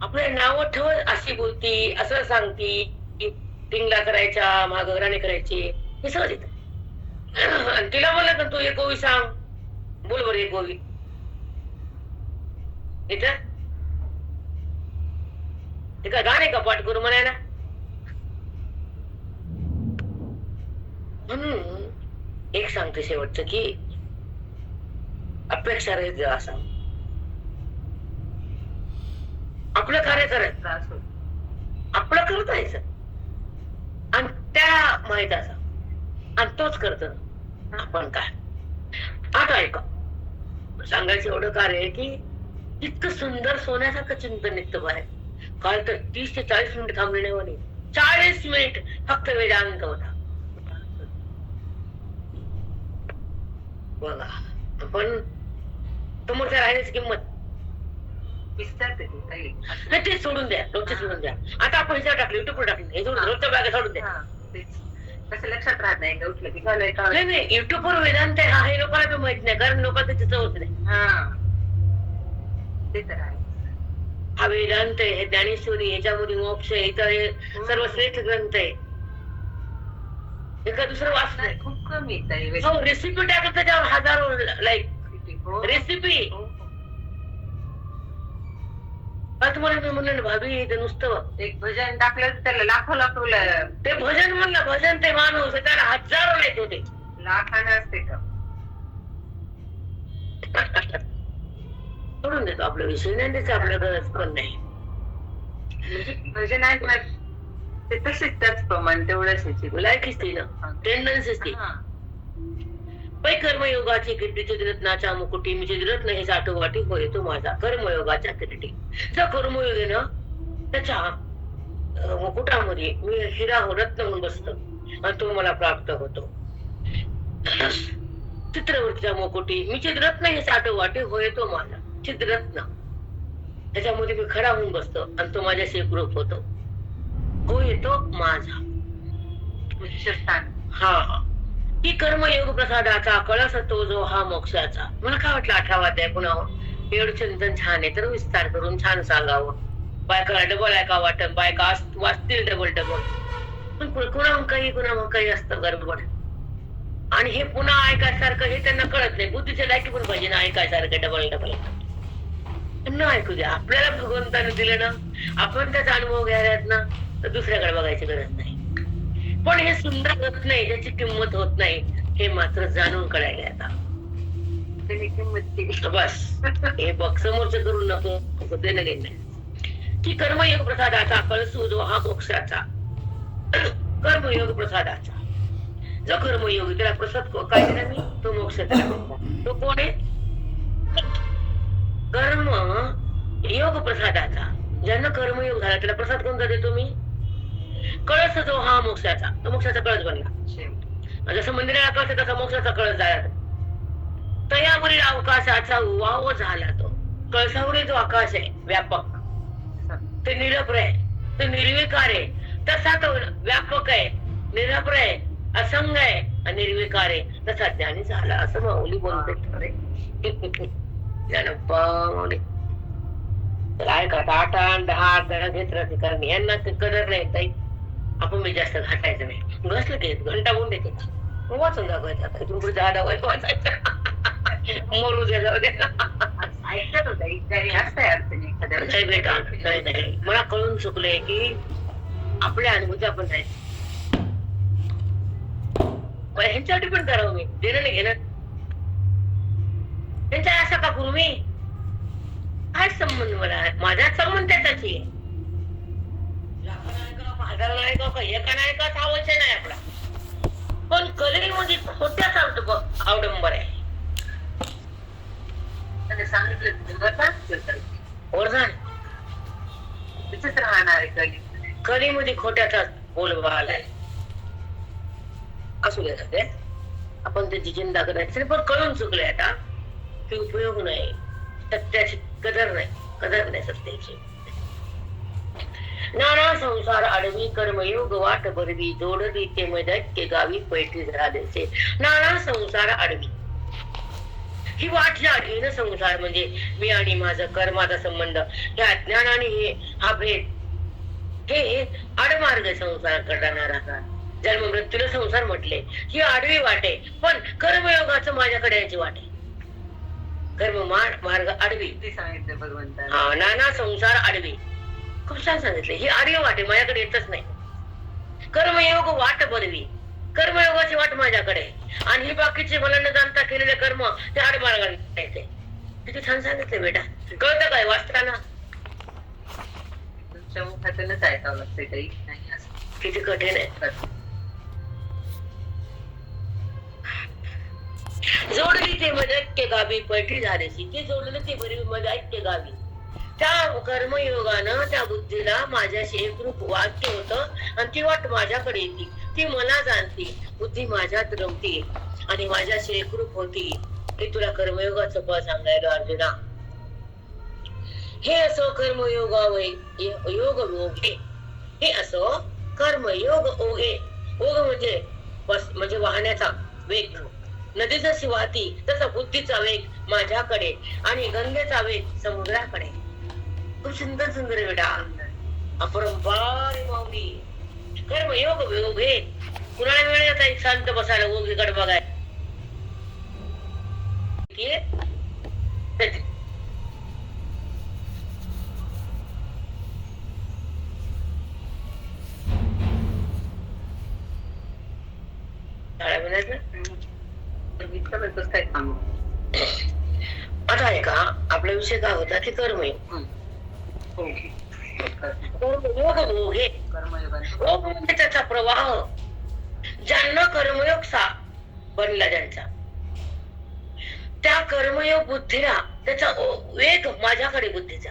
Speaker 1: आपल्या नाव ठेव अशी बोलती, असं सांगती, टिंगला करायच्या, मागराणे करायची, हे सगळं येत. तिला म्हणलं का तू 1 ओवी सांग, बोल बरं 1 ओवी. इथं ते काय गाणे का पाठ करू म्हणायला. म्हणून एक सांगते शेवटचं की अपेक्षा रहित असा आपलं कार्य करायचं, आपलं करत राहायचं आणि त्या माहित असा आणि तोच करतो आपण काय. आता ऐका, सांगायचं एवढं कार्य आहे की इतकं सुंदर सोन्यासारखं चिंतन निघतं बाहेर. काल तर 30 ते 40 मिनिट थांबले नाही. 40 मिनिट फक्त वेदांत होता. बघा, आपण समोरच्या राहण्याची किंमत
Speaker 2: विसरते
Speaker 1: ते सोडून द्या. रोजचे सोडून द्या. आता आपण ह्याच्यावर टाकले, युट्यूबवर टाकले, हे रोजच्या बॅगा सोडून द्या.
Speaker 2: कसं लक्षात राहत नाही का उठलं की
Speaker 1: नाही, युट्यूबवर वेदांत आहे हे लोकांना माहित नाही, कारण लोकांना त्याची चवच नाही.
Speaker 2: ते तर आहे.
Speaker 1: हा वेदांत आहे, हे ज्ञानेश्वरी, ह्याच्यामध्ये मोक्ष आहे, इथं हे सर्व श्रेष्ठ ग्रंथ आहे. एका दुसरं वाचलंय
Speaker 2: खूप कमी येत
Speaker 1: हो. रेसिपी टाकत त्याच्यावर हजारो लाईक रेसिपी. तुम्हाला मी म्हणलं ना भाभी, ते नुसतं
Speaker 2: एक भजन टाकलं तर त्याला लाखो
Speaker 1: ते भजन म्हणलं, भजन ते माणूस त्याला हजारो लाईक होते.
Speaker 2: लाखानं असते का
Speaker 1: सोडून देतो आपला विषय नाही, त्याच आपल्या गरज पण नाही.
Speaker 2: भजन ऐकणार ते तसेच त्याच प्रमाण तेवढंच
Speaker 1: लायकीच ती ना, टेंडन्सीच ती. पै कर्मयोगाची किरटी चित्ररत्नाच्या मुकुटी, मी चित्ररत्न हे साठोवाटी होय तो माझा कर्मयोगाच्या किरटी. त्या कर्मयोग आहे ना, त्याच्या मुकुटामध्ये मी हिरा रत्न होऊन बसतो आणि तो मला प्राप्त होतो. चित्रवरतीच्या मुकुटी, मी चित्ररत्न हे साठोवाटी होय तो माझा चित्ररत्न, त्याच्यामध्ये मी खडा होऊन बसतो आणि तो माझ्याशी एकरूप होतो. होय तो माझा
Speaker 2: उच्चस्थान.
Speaker 1: हा ही कर्मयोग प्रसादाचा कळस तो जो हा मोक्षाचा. मला काय वाटलं 18वा अध्याय पुन्हा एवढं चिंतन छान आहे तर विस्तार करून छान सांगावं. बायका डबल ऐका वाटत, बायका वाचतील डबल पण कुणा काही असतं गडबड. आणि हे पुन्हा ऐकायसारखं हे त्यांना कळत नाही. बुद्धीच्या लायकी पण पाहिजे ना ऐकायसारखं डबल न ऐकू द्या. आपल्याला भगवंताने दिलं ना, आपण त्याचा अनुभव घ्यायला ना, तर दुसऱ्याकडे बघायची गरज नाही. पण हे सुंदर होत नाही, त्याची किंमत होत नाही, हे मात्र जाणून कळायला आता. बस हे बघ, समोरच करून नको देणं घेणं. की कर्मयोग प्रसादाचा कळसू जो हा मोक्षाचा, कर्मयोग प्रसादाचा जो कर्मयोग, त्याला प्रसाद काय दिला मी, तो मोक्ष तो कोण आहे? कर्म योग प्रसादाचा. ज्यांना कर्मयोग झाला त्याला प्रसाद कोणता देतो मी? कळस जो हा मोक्षाचा, तो मोक्षाचा कळस बनला. जसं मंदिराला कळस तसा मोक्षाचा कळस झाला. तयावरील अवकाशाचा वाव झाला तो. कळसावरील जो आकाश आहे व्यापक, ते निरभ्र आहे, ते निर्विकार आहे. तसा तो व्यापक आहे, निरभ्र आहे, असंग आहे आणि निर्विकार आहे. तसा ज्ञानी झाला असं माऊली बोलते. माऊली काय का 8 आणि 10 जण घेत राहते, कारण यांना कदर नाही ताई. आपण मी जास्त घाटायचं नाही. घसलं की घंटा गुंड येते वाचून दाखवायचं. आता इथून पुढे 10 वाचायचं. मोरू द्या, जाऊ द्या.
Speaker 2: ऐकत होता इतक्याने असतंय अडचणी एखाद्या.
Speaker 1: नाही बेटा, नाही. मला कळून चुकलंय की आपल्या अनुभूती आपण नाही. ह्यांच्यासाठी पण करावं मी, देणं नाही घेणं. त्यांच्या असं का करू मी? काय संबंध मला? माझा संबंध त्याच्याशी आहे. हजार नाही का एका नाही का सावस्य नाही आपला. पण कलेमध्ये खोट्याच अवडंबर आहे.
Speaker 2: तिथेच राहणार आहे कली.
Speaker 1: कलेमध्ये खोट्याचा बोलबाल आहे. असू द्या सध्या आपण त्याची चिंता करायची, पण कळून चुकले आता की उपयोग नाही, सत्याची कदर नाही सत्याची. नाना संसार आडवी कर्मयोग वाट भरवी, जोडली ते दैत्य गावी पैठी झाल्याचे. नाना संसार आडवी, ही वाट जी आडवी ना, संसार म्हणजे मी आणि माझं कर्माचा संबंध, हे अज्ञान आणि हे हा भेद, हे आडमार्ग संसार करणारा. जन्म मृत्यूला संसार म्हटले, ही आडवी वाट आहे. पण कर्मयोगाचं माझ्याकडे याची वाट आहे. कर्म मार्ग आडवी
Speaker 2: ते सांगितलं भगवंताने.
Speaker 1: हा, नाना संसार आडवी खूप छान सांगितले. ही आडवी वाट आहे, माझ्याकडे येतच नाही. कर्मयोग वाट भरवी, कर्मयोगाची वाट माझ्याकडे, आणि ही बाकीचे मला न जाणता केलेले कर्म ते आडमार्गाने येते. किती छान सांगितले बेटा. कळतं काय वाचताना?
Speaker 2: तुमच्या मुखातूनच ऐकावं लागतं काही नाही असं.
Speaker 1: किती कठीण आहे. जोडली ते ऐक्य गावी पैठी झाल्याची, ते जोडले ते बरी ऐक्य गावी. त्या कर्मयोगानं त्या बुद्धीला माझ्याशी एकरूप वाक्य होतं आणि ती वाट माझ्याकडे येते, ती मला जाणती, बुद्धी माझ्यात रमती आणि माझ्याशी एकरूप होती. हे तुला कर्मयोगाचं फळ सांगायला अर्जुना. हे असो कर्मयोगावय योग ओघे, हे असो कर्मयोग ओघे. ओघ म्हणजे वाहण्याचा वेग, नदी जशी वाहती तसा बुद्धीचा वेग माझ्याकडे आणि गंगेचा वेग समुद्राकडे. खूप सुंदर सुंदर बेटा, अपरंपार माऊली. कर्मयोग योग हे कुणाला वेळ येता शांत बसायला ओगीकडे बघाय. आता आहे का आपला विषय काय होता की कर्मयोग. कर्मयोग भोग हे योग म्हणजे त्याचा प्रवाह. ज्यांना कर्मयोग बनला ज्यांचा, त्या कर्मयोग बुद्धीला त्याचा वेग माझ्याकडे बुद्धीचा.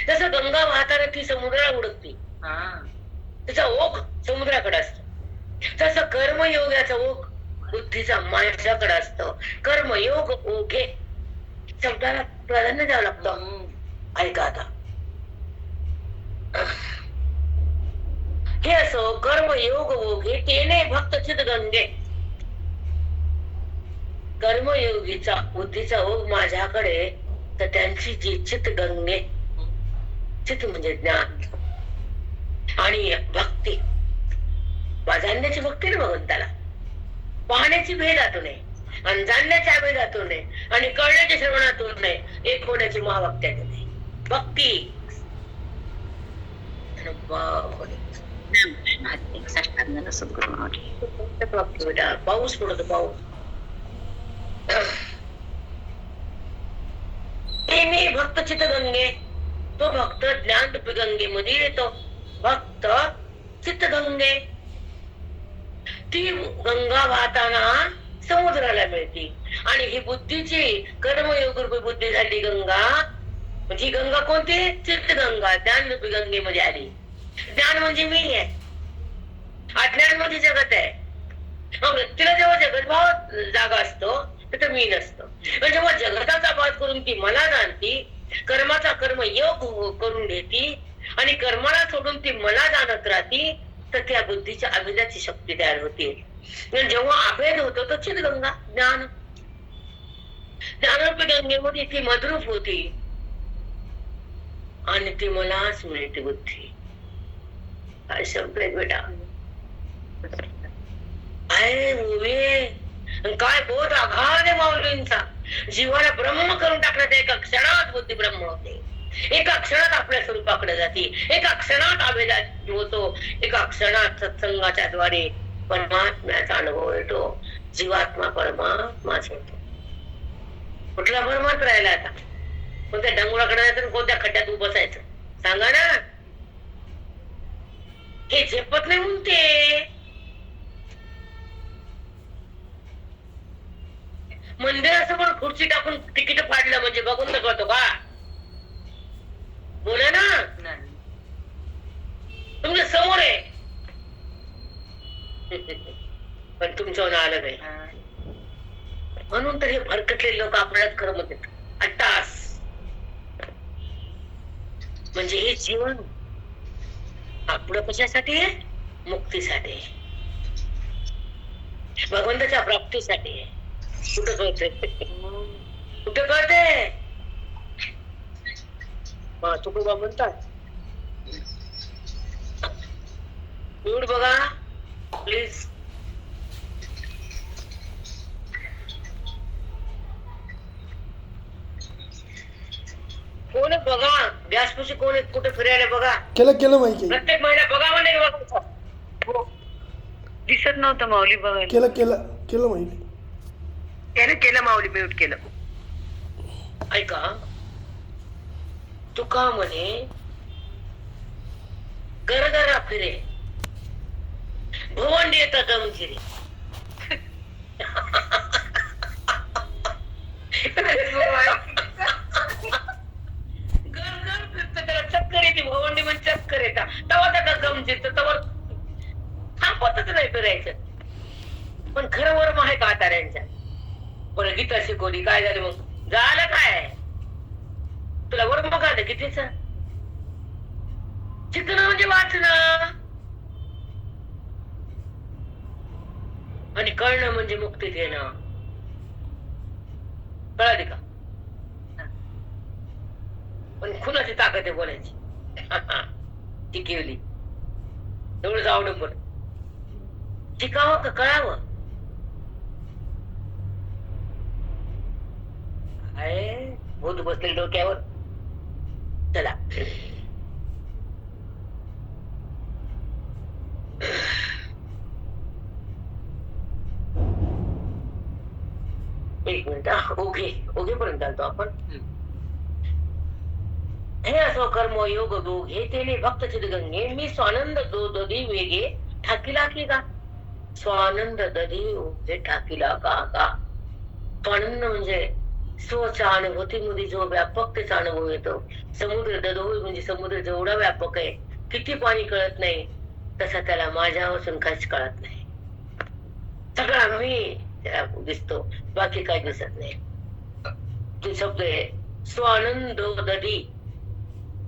Speaker 1: जसं गंगा वाहताना ती समुद्राला उडकते, त्याचा ओघ समुद्राकडे असतो, तसं कर्मयोगाचा ओघ बुद्धीचा माझ्याकडे असतो. कर्मयोग ओघे शब्दाला प्राधान्य द्यावं लागतं. ऐका आता, हे असो कर्मयोग ओघे तेने भक्त चित गंगे. कर्मयोगीचा बुद्धीचा ओघ माझ्याकडे, तर त्यांची जी चित गंगे, चित म्हणजे ज्ञान आणि भक्ती, जाणण्याची भक्ती ना भगवंताला, पाहण्याची भेदातून आहे आणि जाणण्याच्या भेदातून आहे आणि कळण्याच्या श्रवणातून नाही, एक होण्याची महाभक्त्यातून आहे भक्ती. पाऊस पडतो, पाऊस. मी भक्त चित गंगे, तो भक्त ज्ञान रूपी गंगेमध्ये येतो. भक्त चित गंगे, ती गंगा वाहताना समुद्राला मिळते आणि ही बुद्धीची कर्मयोग रूपी बुद्धी झाली गंगा. म्हणजे गंगा कोणती? चित्त गंगा, ज्ञान रूपी गंगेमध्ये आली. ज्ञान म्हणजे मी आहे, अज्ञान मध्ये जगत आहे. तिला जेव्हा जगत भाव जागा असतो तर मी नसतो. जेव्हा जगताचा बात करून ती मला जाणती, कर्माचा कर्म योग करून घेती आणि कर्माला सोडून ती मला जाणत राहती, तर त्या बुद्धीच्या अभेदाची शक्ती तयार होते. जेव्हा अभेद होतो तो चित गंगा ज्ञान, ज्ञानरूपी गंगेमध्ये ती मद्रूप होती आणि ती मलाच मिळते बुद्धी. काय शब्द आहे बेटा, काय बोध आघात आहे माऊलींचा. जीवाला ब्रह्म करून टाकण्यात एका क्षणात बुद्धी ब्रह्म होते, एका क्षणात आपल्या स्वरूपाकडे जाते, एका क्षणात अभेदात होतो, एका क्षणात सत्संगाच्या द्वारे परमात्म्याचा अनुभव येतो. जीवात्मा परमात्माच होतो. कुठला परमात्मा राहिला आता? कोणत्या डंगुराकडे जायचं, कोणत्या खड्ड्यात उभं बसायचं सांगा ना. हे झेपत नाही म्हणते. मंदिराचं पण खुर्ची टाकून तिकीट फाडलं म्हणजे बघून तर कळतो का? बोला ना, तुमच्या समोर आहे पण तुमच्यावर आलं नाही. म्हणून तर हे भरकटलेले लोक आपल्यालाच खरं म्हणतात अट्टास. म्हणजे हे जीवन आपलं कशासाठी आहे? मुक्तीसाठी, भगवंताच्या प्राप्तीसाठी आहे. कुठं कळते? कुठं कळते? तुकोबा म्हणतात दूर बघा प्लीज. कोण बघा व्यासपीशी कोण कुठे फिरायला बघा.
Speaker 4: केलं माहिती,
Speaker 1: प्रत्येक महिला बघा म्हणजे बघा.
Speaker 2: दिसत नव्हतं माऊली बघा.
Speaker 4: केलं माहिती,
Speaker 1: त्याने केलं माऊली, म्यूट केलं. ऐका, तुका म्हणे गरगरा फिरे भवंडी येता गमगिरी. गरगर फिरत त्याला चक्कर येते, भवंडी म्हणजे चक्कर येता. तेव्हा त्याला गमजित, तेव्हा थांबतच नाही फिरायचं. पण खरं वरम आहे का ताऱ्यांच्या? पण गीता शिकवली, काय झालं मग? झालं काय? तुला वरम का कितीच शिकणं म्हणजे वाचणं आणि कळणं म्हणजे मुक्ती घेणं. कळाली का? पण खुनाची ताकद आहे बोलायची. ती केली एवढंच आवडून पण शिकावं का कळावं? काय भूत बसले डोक्यावर. चला एक मिनिट. ओघे ओघेपर्यंत आलतो आपण. हे असो कर्मयोग दोघे तेने भक्त चिदगंगे मी स्वानंद दधी वेगे ठाकीला की गा. स्वानंद दधी ओघे ठाकीला का. स्वानंद म्हणजे स्वच्या अनुभूतीमध्ये जो व्यापक त्याचा अनुभव येतो. समुद्र दधोई म्हणजे समुद्र जेवढा व्यापक आहे, किती पाणी कळत नाही तसा त्याला माझ्यापासून काहीच कळत नाही. सगळा मी त्याला दिसतो, बाकी काही दिसत नाही. ते शब्द आहे स्वानंद दधी.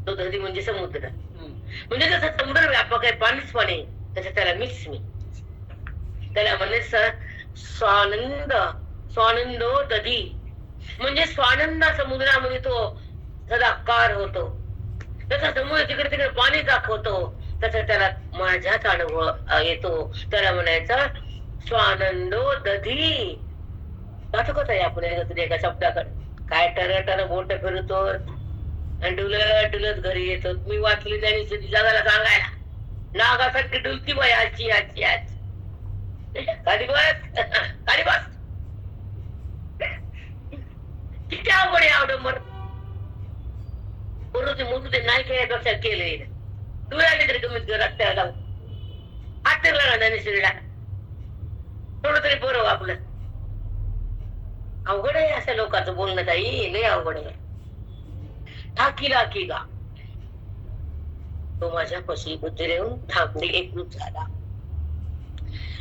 Speaker 1: तो दधी म्हणजे समुद्र. म्हणजे जसं समुद्र व्यापक आहे, पाणीच पाणी, तसं त्याला मीच मी. त्याला म्हणे स्वानंद. स्वानंदो दधी म्हणजे स्वानंद समुद्रामध्ये तो सदाकार होतो. तसा समुद्र तिकडे तिकडे पाणी दाखवतो, तसा त्याला माझ्याच अनुभव येतो. त्याला म्हणायचं स्वानंदो दधी. वाटत आहे आपण एका शब्दाकडे. काय टर बोट फिरतो आणि डुलत डुलत घरी येतो. मी वाचली त्यांनी जगाला सांगायला नागासारखी डुलती बाई आजची आजची आज. खाली बस खाली बस. किती अवघड आहे अवडंबर. मोठं ते नाही केल्यापेक्षा केलंय. डुळाले तरी कमीत रस्त्याला जाऊ हात फिरला ना त्याने शरीरा थोडं तरी बरं आपलं. अवघड आहे असं लोकांचं बोलणं. काही लय अवघड आहे. ठाकीला की गा. तो माझ्या पशी बुद्धी देऊन ठाकली एकरूप झाला.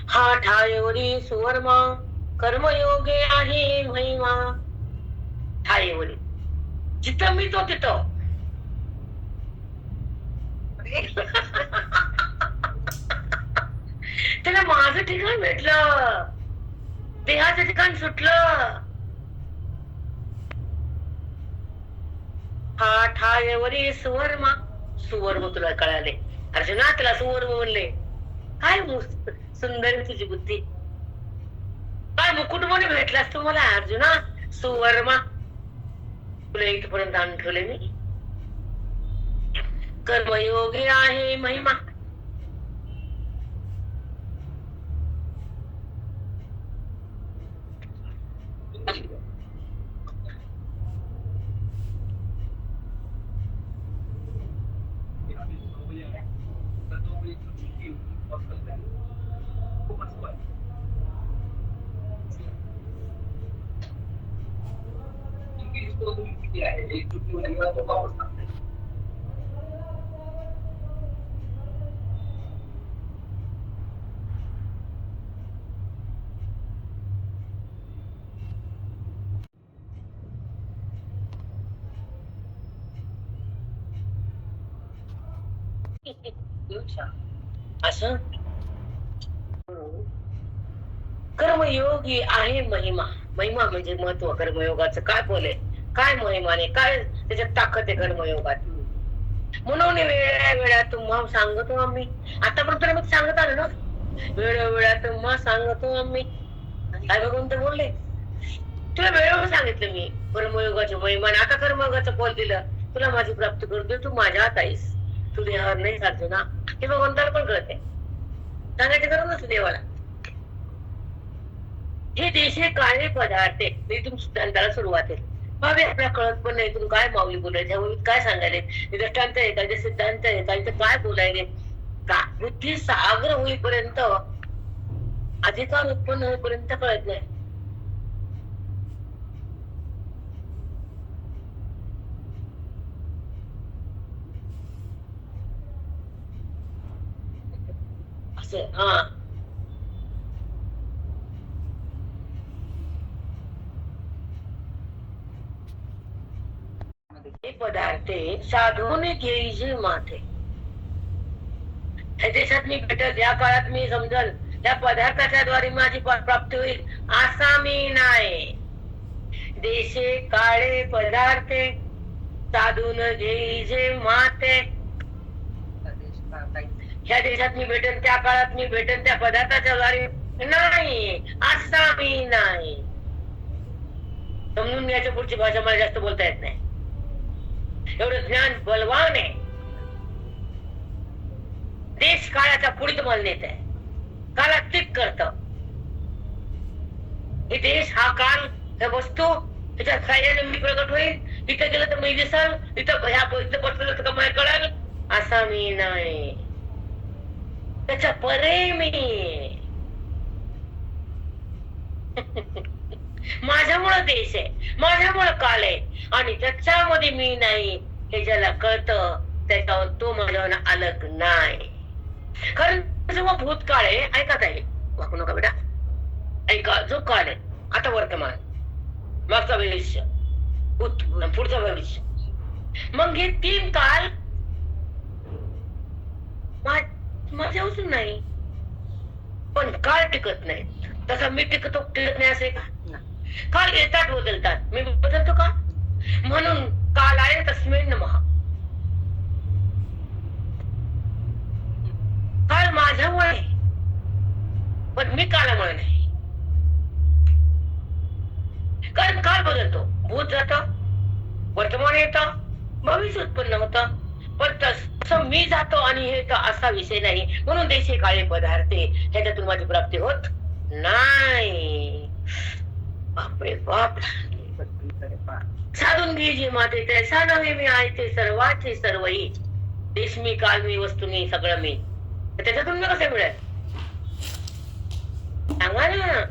Speaker 1: हा ठायवरी सुवर्मा कर्मयोगे आहे महिमा. ठायवरी जिथं मी तो तिथं. त्याला माझं ठिकाण भेटलं, देहाचं ठिकाण सुटलं. हा ठायवरी सुवर्मा. सुवर्म तुला कळाले अर्जुना. तुला सुवर्म म्हणले. काय सुंदर तुझी बुद्धी. काय मुकुट म्हणून भेटलास तू मला अर्जुना. सुवर्मा तुला इथपर्यंत आणून ठेवले मी. कर्मयोगी आहे महिमा. असं कर्मयोगी आहे महिमा. महिमा म्हणजे महत्व. कर्मयोगाचं काय बोले, काय महिमाने, काय त्याच्यात ताकद आहे कर्मयोगात. म्हणून वेळा तुम्हा सांगतो आम्ही. आतापर्यंत मी सांगत आलो ना. वेळोवेळा तुम्हा सांगतो आम्ही. काय भगवंत बोलले तुला वेळोवेळ सांगितलं मी कर्मयोगाची महिमा. आता कर्मयोगाचं बोल दिलं तुला माझी प्राप्ती करून दे. तू माझ्या हात आहेस. तू देहावर नाही चालतो ना. हे भगवंताला पण कळते. सांगायचं करू नसतो देवाला. हे देशे काळे पदार्थ मी तुम सिद्धांताला सुरुवात आहे. बाबी आपल्याला कळत पण नाही तुम्ही काय माऊली बोलायचे, काय सांगायले. दृष्टांत आहे काय, सिद्धांत आहे काय, काय बोलायले. का बुद्धी सागर होईपर्यंत, अधिकार उत्पन्न होईपर्यंत कळत नाही. असं हा पदार्थ साधूने घेईजे माथे. या देशात मी भेटल, या काळात मी समजल, त्या पदार्थाच्या द्वारे माझी प्राप्ती होईल असा मी नाही. देशे काळे पदार्थे साधून घेई जे माते. ह्या देशात मी भेटेन, त्या काळात मी भेटेन, त्या पदार्थाच्या द्वारे नाही, असा मी नाही. समजून याच्या पुढची भाषा मला जास्त बोलता येत नाही. एवढं ज्ञान बलवान आहे. देश काळाच्या पुढे मला नेत आहे, काळात तीच करत. हे देश, हा काळ, ह्या वस्तू, त्याच्या साह्याने मी प्रगट होईल. इथं गेलं तर मी दिसल, इथं बसलं तर मला कळाल, असा मी नाही. त्याच्या परे मी. माझ्यामुळं देश आहे, माझ्यामुळं काल आहे, आणि त्याच्यामध्ये मी नाही हे ज्याला कळत त्याच्यावर तो माझ्यावर अलग नाही. कारण जेव्हा भूतकाळ आहे, ऐका ताई, वाकू नका बेटा, ऐका, जो काळ आहे आता, वर्तमान, मागचा भविष्य, पुढचं भविष्य, मग हे 3 काळ माझ्या उचून नाही. पण काळ टिकत नाही, तसा मी टिकत नाही असे का? काळ येतात, बदलतात, मी बदलतो का? म्हणून काल आहे तस्मिन् नमः. काळ माझ्यामुळे, पण मी काळामुळे नाही. कारण काळ बदलतो, भूत जात, वर्तमान येतं, भविष्य उत्पन्न होतं, पण तसं मी जातो आणि हे तर असा विषय नाही. म्हणून देशे काळे पदार्थे ह्याच्यातून माझी प्राप्ती होत नाही. बापरे बाप. साधून घे जे माते तैसा नव्हे मी आहे ते सर्वाचे सर्वही. देश मी, काल मी, वस्तू मी, सगळं मी. त्याच्यातून मी कसं मिळेल सांगा ना.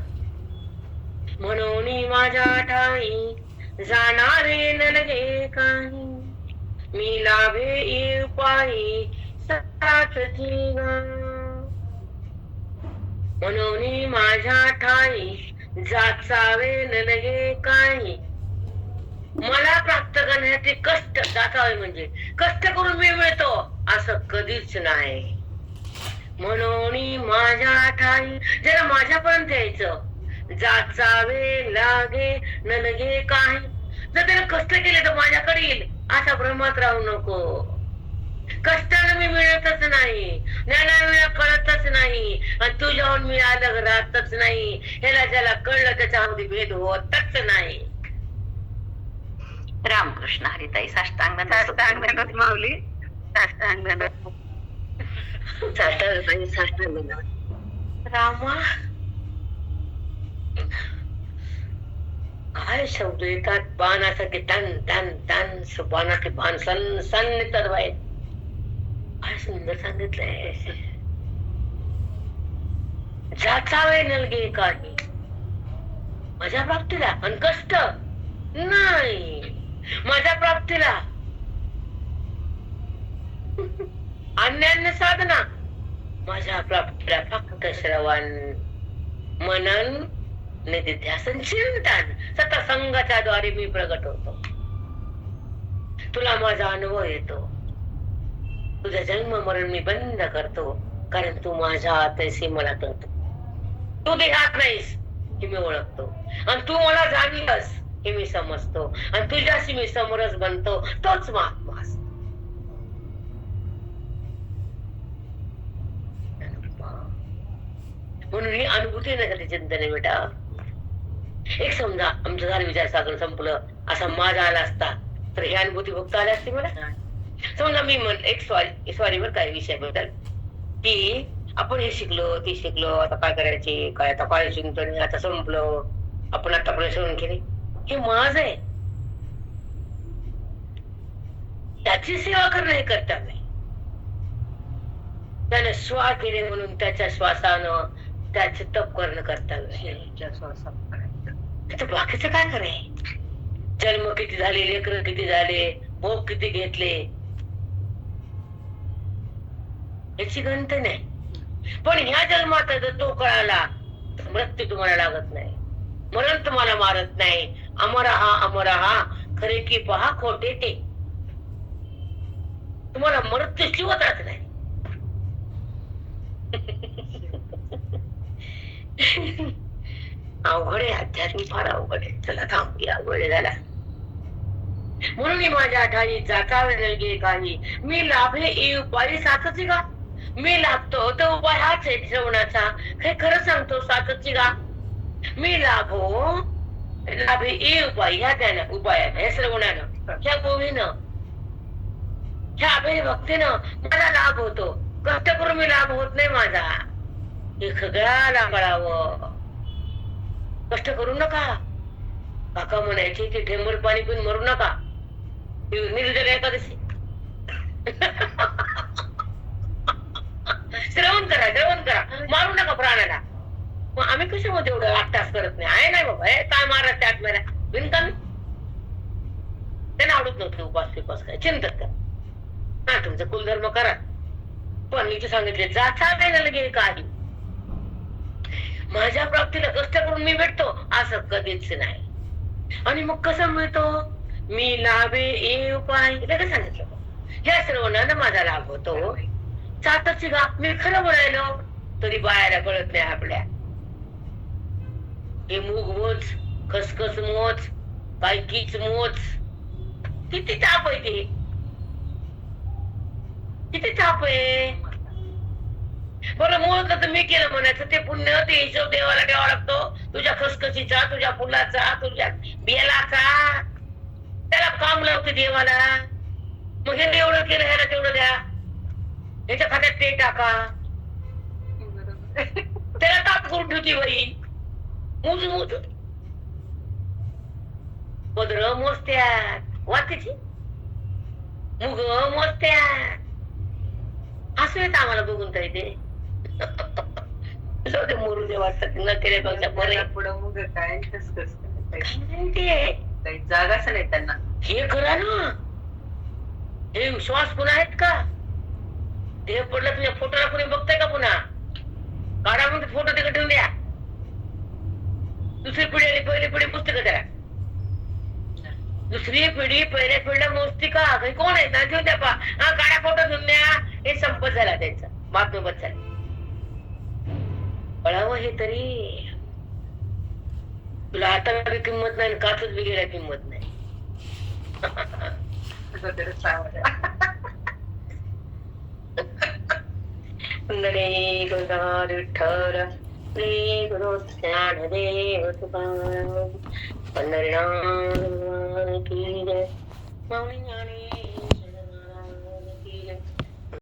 Speaker 1: म्हणून माझ्या ठाई जाणारे न लगे काही, मी लाभे येऊ पायी सताच जीवा. म्हणून माझ्या ठाई जाचावे न लगे काही, मला प्राप्त करण्याचे कष्ट जाचावे म्हणजे कष्ट करून मी मिळतो असं कधीच नाही. म्हणून माझ्या ठाई, जरा माझ्यापर्यंत यायचं, जाचावे लागे न लगे काही. जर त्याने कष्ट केले तर माझ्याकडे येईल असा भ्रमात राहू नको. कष्टाने मी मिळतच नाही, ज्ञानाने कळतच नाही, आणि तुझ्याहून मी अलग राहतच नाही. ह्याला ज्याला कळलं त्याच्यामध्ये भेद होतच नाही.
Speaker 3: रामकृष्ण हरिताई. साष्टांग माऊली. साष्टांग
Speaker 1: रामा, काय शब्द येतात बाणासाठी, टन टन टन, बाणाचे बाण सन सन तरवाय. काय सुंदर सांगितलंय. जाचावे नलगे काही माझ्या प्राप्तीला, आणि कष्ट नाही माझ्या प्राप्तीला. अन्यान्य साधना माझ्या प्राप्तीला फक्त श्रवण, मनन, निधिध्यासन, चिंतन, सतसंगाच्या द्वारे मी प्रगट होतो. तुला माझा अनुभव येतो. तुझं जन्म मरण मी बंद करतो, कारण तू माझ्या आतशी मला कळतो. तू देहात नाहीस हे मी ओळखतो, आणि तू मला जाणलंस हे मी समजतो, आणि तुझ्याशी मी समरस बनतो. तोच महात्मा. म्हणून ही अनुभूती नाही चिंतन आहे बेटा. एक समजा आमचं झालं विचार सागर संपलं, असा माझा आला असता तर ही अनुभूती भक्त आली असती मला. समजा मी एक स्वारीवर काही विषय बद्दल की आपण हे शिकलो ते शिकलो, आता काय करायचे, काय आता काय चिंतन, आता संपलं, आपण आतापर्यंत श्रवण केले, हे माझ आहे. त्याची सेवा करणं हे कर्तव्य आहे. त्याने श्वास केले म्हणून त्याच्या श्वासानं त्याचे तप करणं कर्तव्य आहे. बाकीचं काय कराय? जन्म किती झाले, लेकर किती झाले, भोग किती घेतले, याची गणत नाही. पण ह्या जन्मात जर तो कळाला तर मृत्यू तुम्हाला लागत नाही, मरण तुम्हाला मारत नाही. अमर हा खरे की पहा खोटे ते. तुम्हाला मृत्यू शिवतच नाही. अवघड आहे अध्यात्म, फार अवघड आहे. चला थांब, अवघड झाला. म्हणून माझ्या ठाई जाता गे काही, मी लाभे ए उपाय साचची का. मी लाभतो तर उपाय हाच आहे श्रवणाचा. हे खरं सांगतो साचची का. मी लाभे ए उपाय, ह्या त्यानं उपायानं, ह्या श्रवणानं, ह्या गोवीनं, ह्या अभय भक्तीनं मला लाभ होतो. कष्ट करून मी लाभ होत नाही माझा. हे सगळ्याला कळावं. कष्ट करू नका. काका म्हणायचे की ढेंबर पाणी पिऊन मरू नका. निर्जल एकादशी श्रवण करा, मारू नका प्राणाला. मग आम्ही कशामध्ये एवढं 8 तास करत नाही. आहे नाही बाबा, हे काय मारत त्यात मेरा बिनकामी. त्यांना आवडत नव्हतं उपास काय, चिंतत का. हा, तुमचा कुलधर्म करा, पण मी सांगितले जाता नाही लगे काही. माझ्या प्राप्तीला कष्ट करून मी भेटतो असं कधीच नाही. आणि मग कसं मिळतो. मी लाभे ए उपाय, लगेच सांगितलं. ह्या श्रवणानं माझा लाभ होतो. सातची गा, मी खरं बोलायलो तरी बाहेर कळत नाही आपल्या. हे मूग मोज, खसखस मोज, काय कीच मोज, किती ताप आहे ते, किती ताप आहे. बरं मोजलं तर मी केलं म्हणायचं. ते पुण्य, ते हिशोब देवाला द्यावा लागतो. तुझ्या खसखसीचा, तुझ्या फुलाचा, तुझ्या बेलाचा, त्याला काम लावते देवाला. मग हे एवढं केलं, ह्याला तेवढं द्या, ह्याच्या खात्यात ते टाका. त्याला ताप करून ठेवती बाई. मोज पदर मोजत्यात, वाचीची मुग मोजत्यात. असं येत आम्हाला बघून तरी ते. मोरू दे वाटतात न केल्यापेक्षा बरे.
Speaker 2: पुढं मग काय खसखस
Speaker 1: काही
Speaker 2: जागाच नाही त्यांना.
Speaker 1: हे करा ना. हे विश्वास पुन्हा आहेत का. देह पडला तुझ्या फोटोला कोणी बघताय का पुन्हा. काढा मग फोटो तिकडे ठेवून द्या. दुसरी पिढी आणि पहिली पिढी पुस्तक त्याला. दुसरी पिढी पहिल्या पिढीला मोजती का. काही कोण आहे ना, ठेवून द्या पा. हा, काढा फोटो ठेवून द्या. हे संपत झाला त्यांचा, बातमी झाली. कळावं हे तरी. तुला आता बी किंमत नाही, काचच बी गेल्या किंमत नाही. पंढरी गुरुदार विठ्ठल, श्री गुरु ज्ञानदेव तुकाराम, पंढरीनाथ की जय. माऊली ज्ञानी